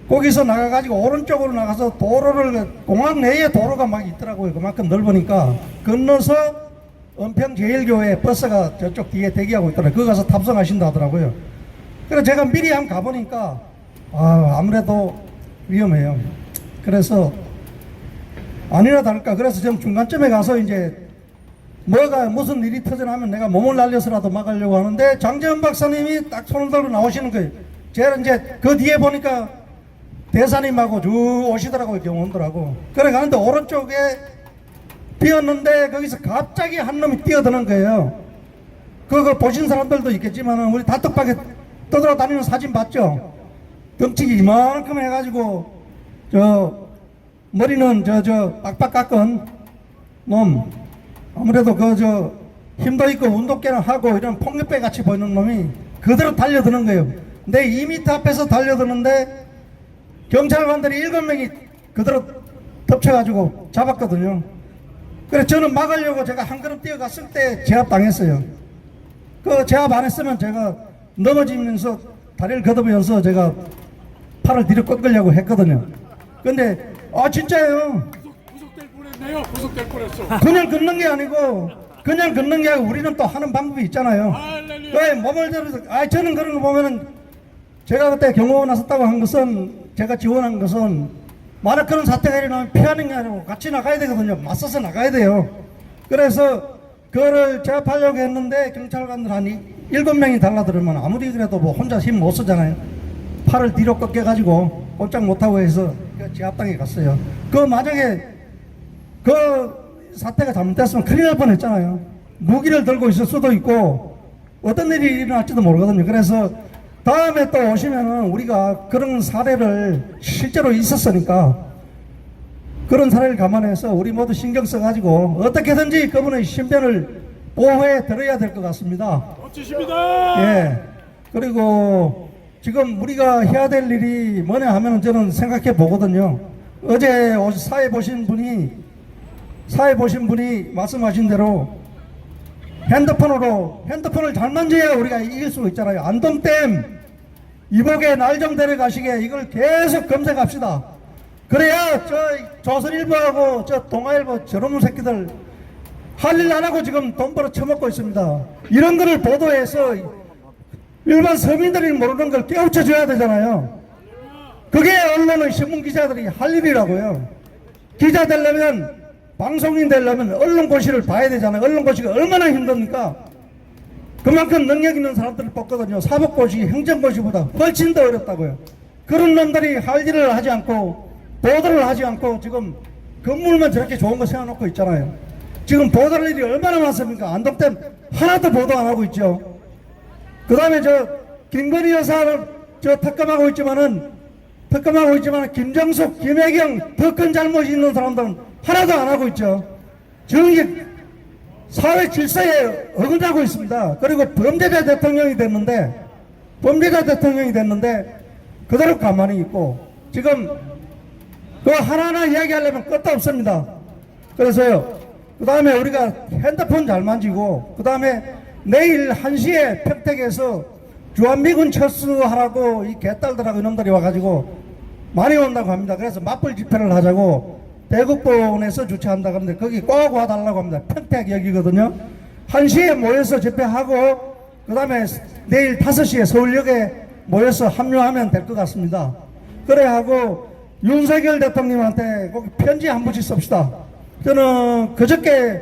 거기서 나가가지고 오른쪽으로 나가서 도로를, 공항 내에 도로가 막 있더라고요. 그만큼 넓으니까 건너서 은평제일교회 버스가 저쪽 뒤에 대기하고 있더라고요. 거기 가서 탑승하신다 하더라고요. 그래서 제가 미리 한번 가보니까 아무래도 위험해요. 그래서 아니나 다를까, 그래서 좀 중간쯤에 가서 이제 무슨 일이 터져나면 내가 몸을 날려서라도 막으려고 하는데 장재현 박사님이 딱 손을 들고 나오시는 거예요. 제가 이제 그 뒤에 보니까 대사님하고 쭉 오시더라고요. 경호원들하고. 그래 가는데 오른쪽에 뛰었는데 거기서 갑자기 한 놈이 뛰어드는 거예요. 그거 보신 사람들도 있겠지만 우리 다뚝박에 떠돌아다니는 사진 봤죠? 덩치기 이만큼 해가지고 머리는 빡빡 깎은 놈, 아무래도 힘도 있고 운동계는 하고 이런 폭력배 같이 보이는 놈이 그대로 달려드는 거예요. 내 2m 앞에서 달려드는데 경찰관들이 7명이 그대로 덮쳐가지고 잡았거든요. 그래서 저는 막으려고 제가 한 걸음 뛰어갔을 때 제압당했어요. 그 제압 안 했으면 제가 넘어지면서 다리를 걷으면서 제가 팔을 뒤로 꺾으려고 했거든요. 근데 진짜예요. 구속될 뻔했네요. 구속될 뻔했어. 그냥 걷는 게 아니고 우리는 또 하는 방법이 있잖아요. 할렐루야. 왜 몸을 들어서 저는 그런 거 보면은 제가 그때 경호원 나섰다고 한 것은, 제가 지원한 것은 만약 그런 사태가 일어나면 피하는 게 아니고 같이 나가야 되거든요. 맞서서 나가야 돼요. 그래서 그거를 제압하려고 했는데 경찰관들 한 7명이 달라들으면 아무리 그래도 뭐 혼자 힘 못 쓰잖아요. 팔을 뒤로 꺾여가지고 꼼짝 못하고 해서 제압당에 갔어요. 만약에 그 사태가 잘못됐으면 큰일 날 뻔했잖아요. 무기를 들고 있을 수도 있고 어떤 일이 일어날지도 모르거든요. 그래서 다음에 또 오시면은 우리가 그런 사례를 실제로 있었으니까 그런 사례를 감안해서 우리 모두 신경 써가지고 어떻게든지 그분의 신변을 보호해 드려야 될 것 같습니다. 멋지십니다. 예. 그리고 지금 우리가 해야 될 일이 뭐냐 하면은 저는 생각해 보거든요. 어제 사회 보신 분이 말씀하신 대로 핸드폰을 잘 만져야 우리가 이길 수 있잖아요. 안동댐 이복에 날정 데려가시게 이걸 계속 검색합시다. 그래야 조선일보하고 동아일보 저놈 새끼들 할 일 안 하고 지금 돈 벌어 처먹고 있습니다. 이런 거를 보도해서 일반 서민들이 모르는 걸 깨우쳐 줘야 되잖아요. 그게 언론의 신문기자들이 할 일이라고요. 기자 되려면, 방송인 되려면 언론고시를 봐야 되잖아요. 언론고시가 얼마나 힘듭니까? 그만큼 능력 있는 사람들을 뽑거든요. 사법고시, 행정고시보다 훨씬 더 어렵다고요. 그런 놈들이 할 일을 하지 않고 보도를 하지 않고 지금 건물만 저렇게 좋은 거 세워놓고 있잖아요. 지금 보도할 일이 얼마나 많습니까? 안동댐 하나도 보도 안 하고 있죠. 그 다음에 김건희 여사를 특검하고 있지만은 김정숙, 김혜경 더 큰 잘못이 있는 사람들은 하나도 안 하고 있죠. 정의 사회 질서에 어긋나고 있습니다. 그리고 범죄자 대통령이 됐는데 그대로 가만히 있고 지금 그 하나하나 이야기하려면 끝도 없습니다. 그래서요. 그 다음에 우리가 핸드폰 잘 만지고 그 다음에 내일 1시에 평택에서 주한미군 철수하라고 이 개딸들하고 이놈들이 와가지고 많이 온다고 합니다. 그래서 맞불 집회를 하자고 대국본에서 주최한다고 하는데 거기 꼭 와달라고 합니다. 평택역이거든요. 1시에 모여서 집회하고 그 다음에 내일 5시에 서울역에 모여서 합류하면 될 것 같습니다. 그래 하고 윤석열 대통령한테 꼭 편지 한 번씩 씁시다. 저는 그저께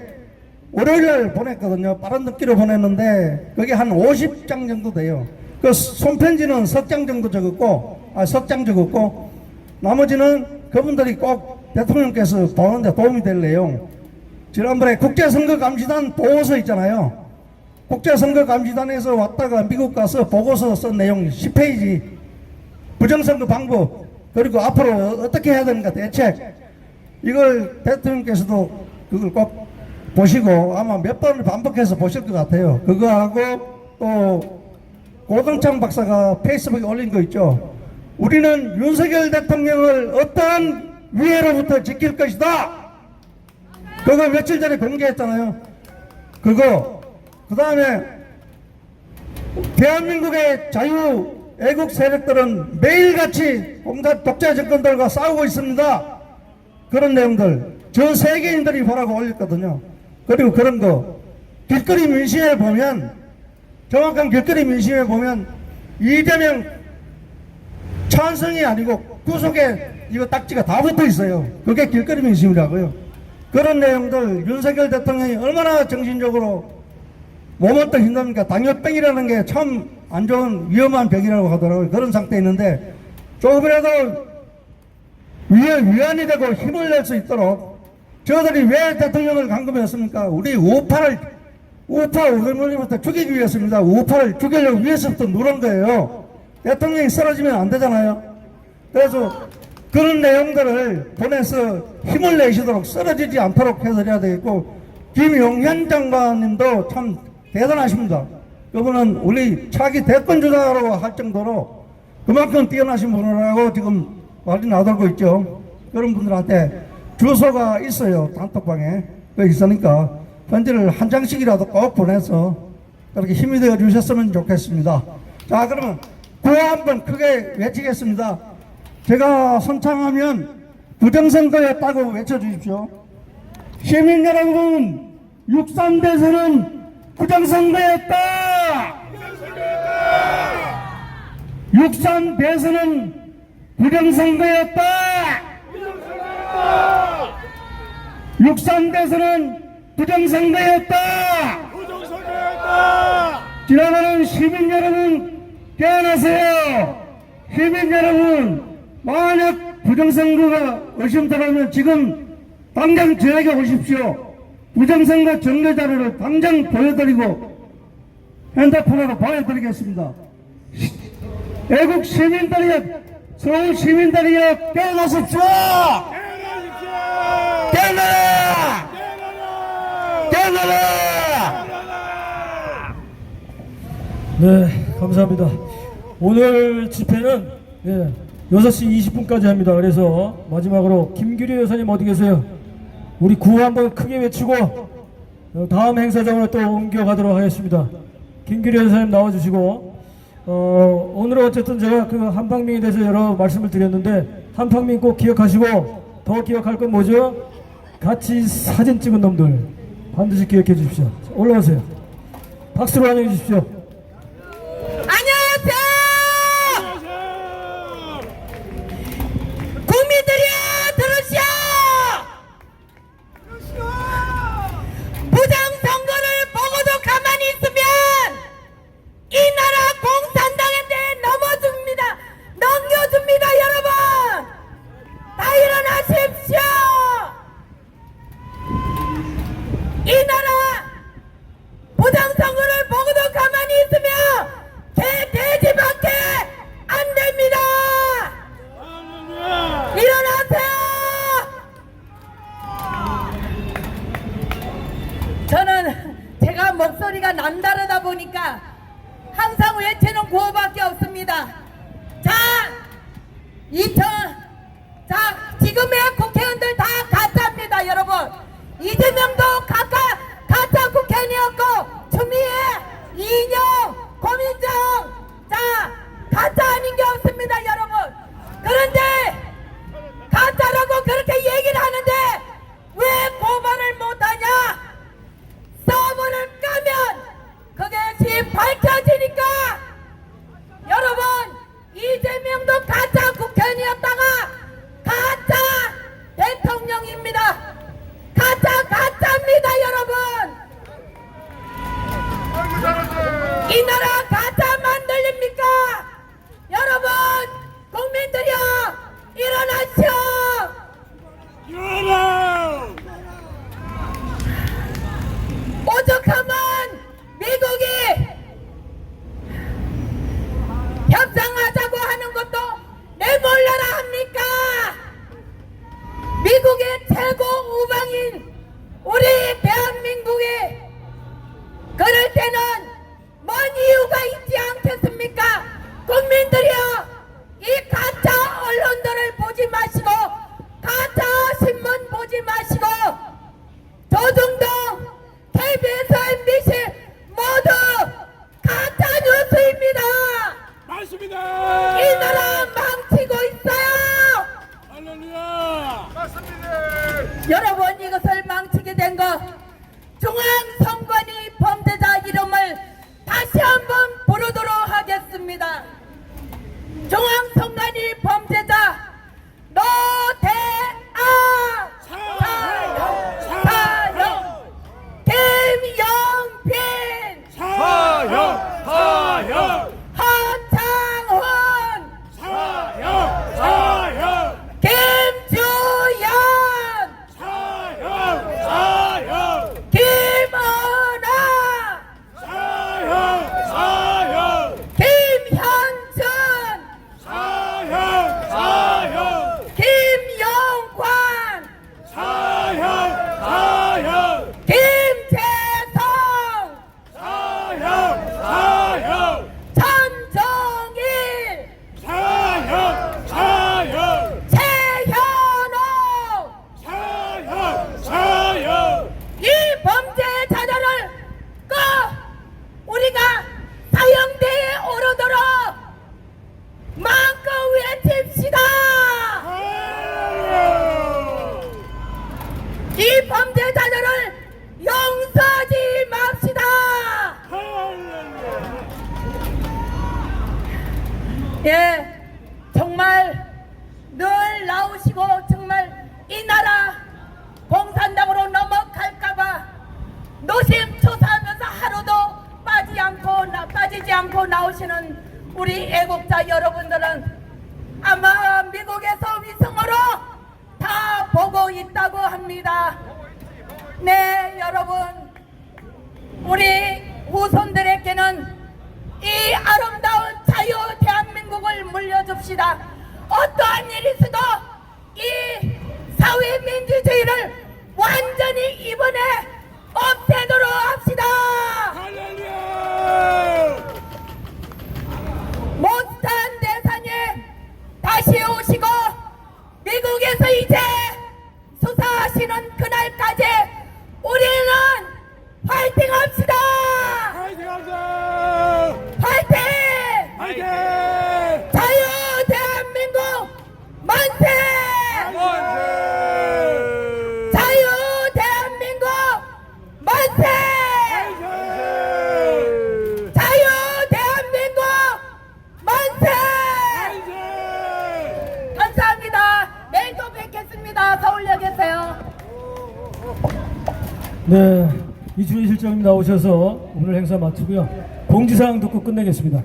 월요일날 보냈거든요. 빠른 늦기로 보냈는데 그게 한 50장 정도 돼요. 그 손편지는 석 장 정도 석 장 적었고 나머지는 그분들이 꼭 대통령께서 보는데 도움이 될 내용. 지난번에 국제선거감시단 보고서 있잖아요. 국제선거감시단에서 왔다가 미국 가서 보고서 쓴 내용 10페이지. 부정선거 방법 그리고 앞으로 어떻게 해야 되는가 대책. 이걸 대통령께서도 그걸 꼭 보시고 아마 몇 번을 반복해서 보실 것 같아요. 그거하고 또 고동창 박사가 페이스북에 올린 거 있죠. 우리는 윤석열 대통령을 어떠한 위해로부터 지킬 것이다. 그거 며칠 전에 공개했잖아요. 그거 그 다음에 대한민국의 자유 애국 세력들은 매일같이 온갖 독재 정권들과 싸우고 있습니다. 그런 내용들 전 세계인들이 보라고 올렸거든요. 그리고 그런 거 길거리 민심에 보면, 정확한 길거리 민심에 보면 이재명 찬성이 아니고 구속에 이거 딱지가 다 붙어 있어요. 그게 길거리 민심이라고요. 그런 내용들 윤석열 대통령이 얼마나 정신적으로 몸을 또 힘듭니까? 당뇨병이라는 게 참 안 좋은 위험한 병이라고 하더라고요. 그런 상태에 있는데 조금이라도 위안이 되고 힘을 낼 수 있도록 저들이 왜 대통령을 감금했습니까? 우리 우파 우리부터 죽이기 위해서입니다. 우파를 죽이려고 위해서부터 누른 거예요. 대통령이 쓰러지면 안 되잖아요. 그래서 그런 내용들을 보내서 힘을 내시도록 쓰러지지 않도록 해설해야 되겠고, 김용현 장관님도 참 대단하십니다. 그분은 우리 차기 대권 주자라고 할 정도로 그만큼 뛰어나신 분이라고 지금 말이 나돌고 있죠. 그런 분들한테 주소가 있어요. 단톡방에. 그 있으니까 편지를 한 장씩이라도 꼭 보내서 그렇게 힘이 되어 주셨으면 좋겠습니다. 자, 그러면 구호 한번 크게 외치겠습니다. 제가 선창하면 부정선거였다고 외쳐주십시오. 시민 여러분, 63대선은 부정선거였다! 63대선은 부정선거였다! 63대선은 부정선거였다! 지나가는 시민 여러분, 깨어나세요! 시민 여러분, 만약 부정선거가 의심되면 지금 당장 저에게 오십시오. 부정선거 증거 자료를 당장 보여드리고 핸드폰으로 보여드리겠습니다. 애국 시민들이여, 서울 시민들이여, 깨어나십시오! 깨어나라! 깨어나라! 네, 감사합니다. 오늘 집회는 6시 20분까지 합니다. 그래서 마지막으로 김규리 여사님 어디 계세요? 우리 구호 한번 크게 외치고 다음 행사장으로 또 옮겨가도록 하겠습니다. 김규리 여사님 나와주시고, 오늘은 어쨌든 제가 그 한팡민에 대해서 여러 말씀을 드렸는데, 한팡민 꼭 기억하시고, 더 기억할 건 뭐죠? 같이 사진 찍은 놈들 반드시 기억해 주십시오. 올라오세요. 박수로 환영해 주십시오. 안녕하세요. 국민들이여 들으시오. 부정선거를 보고도 가만히 있으면 이 나라 공산당한테 넘겨줍니다. 여러분, 다 일어나십시오. 이 나라 부정선거를 보고도 가만히 있으면 돼지밖에 안 됩니다. 일어나세요. 저는 제가 목소리가 남다르다 보니까 항상 외치는 구호밖에 없습니다. 지금의 국회의원들 다 가짜입니다, 여러분. 이재명도 가짜 국회의원이었고, 추미애, 이인영, 고민정, 가짜 아닌 게 없습니다, 여러분. 그런데 가짜라고 그렇게 얘기를 하는데 왜 고발을 못하냐? 서문을 까면 그것이 밝혀지니까. 여러분, 이재명도 가짜 국회의원이었다가 가짜 대통령입니다. 가짜입니다, 여러분. 이 나라 가짜 만들립니까? 여러분, 국민들이여, 일어나시오. 오죽하면 미국이 협상하자고 하는 것도 내몰라라 합니까? 미국의 최고 우방인 우리 대한민국이 그럴 때는 뭔 이유가 있지 않겠습니까? 국민들이여, 이 가짜 언론들을 보지 마시고, 가짜 신문 보지 마시고, 조중동, KBS, MBC 오시고 정말 이 나라 공산당으로 넘어갈까봐 노심초사하면서 하루도 빠지지 않고 나오시는 우리 애국자 여러분들은 아마 미국에서 위성으로 다 보고 있다고 합니다. 네, 여러분, 우리 후손들에게는 이 아름다운 자유 대한민국을 물려줍시다. 어떠한 일이 있어도 이 사회민주주의를 완전히 이번에 없애도록 합시다. 할렐루야! 못한 대사님 다시 오시고 미국에서 이제 수사하시는 그날까지 우리는 화이팅 합시다. 화이팅 하자! 화이팅! 화이팅! 자유 대한민국 만세! 만세! 자유 대한민국 만세! 자유 대한민국 만세! 감사합니다. 내일 또 뵙겠습니다. 서울역에서요. 네, 이준희 실장님 나오셔서 오늘 행사 마치고요. 공지사항 듣고 끝내겠습니다.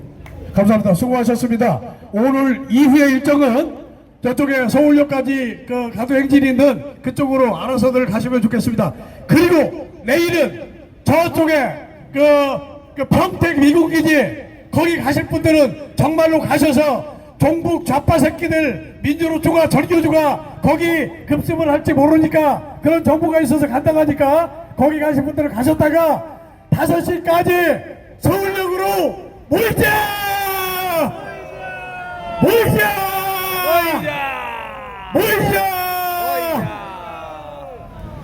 감사합니다. 수고하셨습니다. 오늘 이후의 일정은 저쪽에 서울역까지 그 가도 행진이 있는 그쪽으로 알아서들 가시면 좋겠습니다. 그리고 내일은 저쪽에 그 평택 미군기지 거기 가실 분들은 정말로 가셔서 종북 좌파 새끼들 민주노총과 전교주가 거기 급습을 할지 모르니까 그런 정보가 있어서 간단하니까 거기 가실 분들은 가셨다가 5시까지 서울역으로 모이자!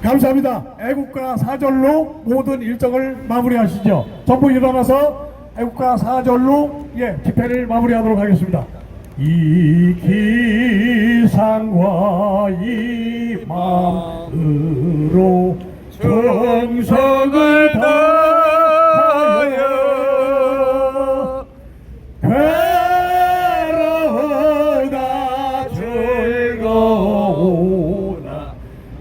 감사합니다. 애국가 사절로 모든 일정을 마무리하시죠. 전부 일어나서 애국가 사절로 집회를 마무리하도록 하겠습니다. 이 기상과 이 마음으로 정성을 다하여 괴로우나 즐거우나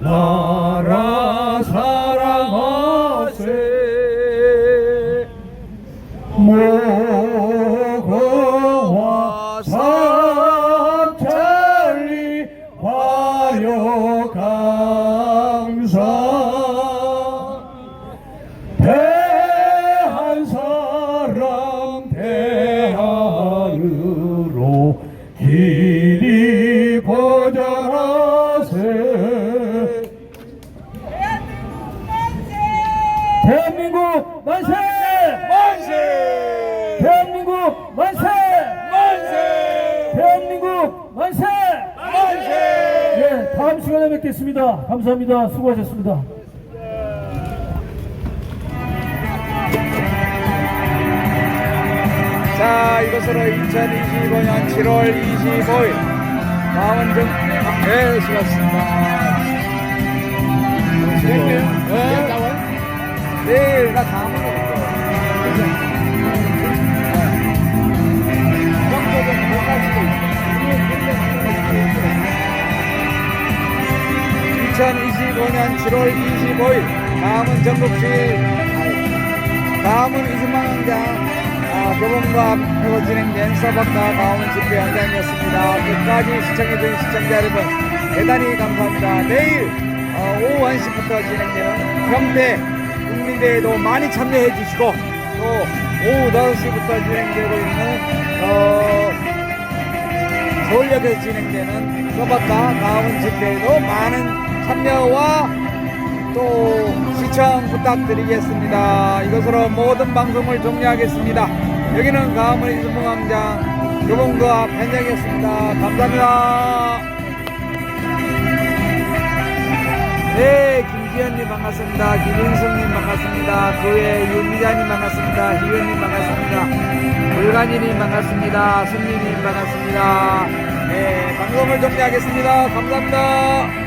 나라 사랑하세 모고와 삼천리 화려 강사 대한 사람 대한으로 길이 보전하세 대한민국 만세! 만세! 대한민국 만세! 만세! 대한민국 만세! 만세! 예, 다음 시간에 뵙겠습니다. 감사합니다. 수고하셨습니다. 자, 이것으로 2025년 7월 25일 마원정 네, 수고하셨습니다. 내일 나 다음은 없어. 2025년 7월 25일 다음은 전국시 다음은 이승만광장 교본과 앞으로 진행된 서박과 가온 집회 현장이었습니다. 끝까지 시청해주신 시청자 여러분 대단히 감사합니다. 내일 오후 1시부터 진행되는 평택 국민대회도 많이 참여해 주시고 또 오후 5시부터 진행되고 있는 서울역에서 진행되는 서박과 가온 집회에도 많은 참여와 또 시청 부탁드리겠습니다. 이것으로 모든 방송을 종료하겠습니다. 여기는 가문 이승만광장 교본과 현장이었습니다. 감사합니다. 네, 김기현님 반갑습니다. 김윤성님 반갑습니다. 그외 윤미자님 반갑습니다. 희원님 반갑습니다. 불간이님 반갑습니다. 승리님 반갑습니다. 네, 방송을 종료하겠습니다. 감사합니다.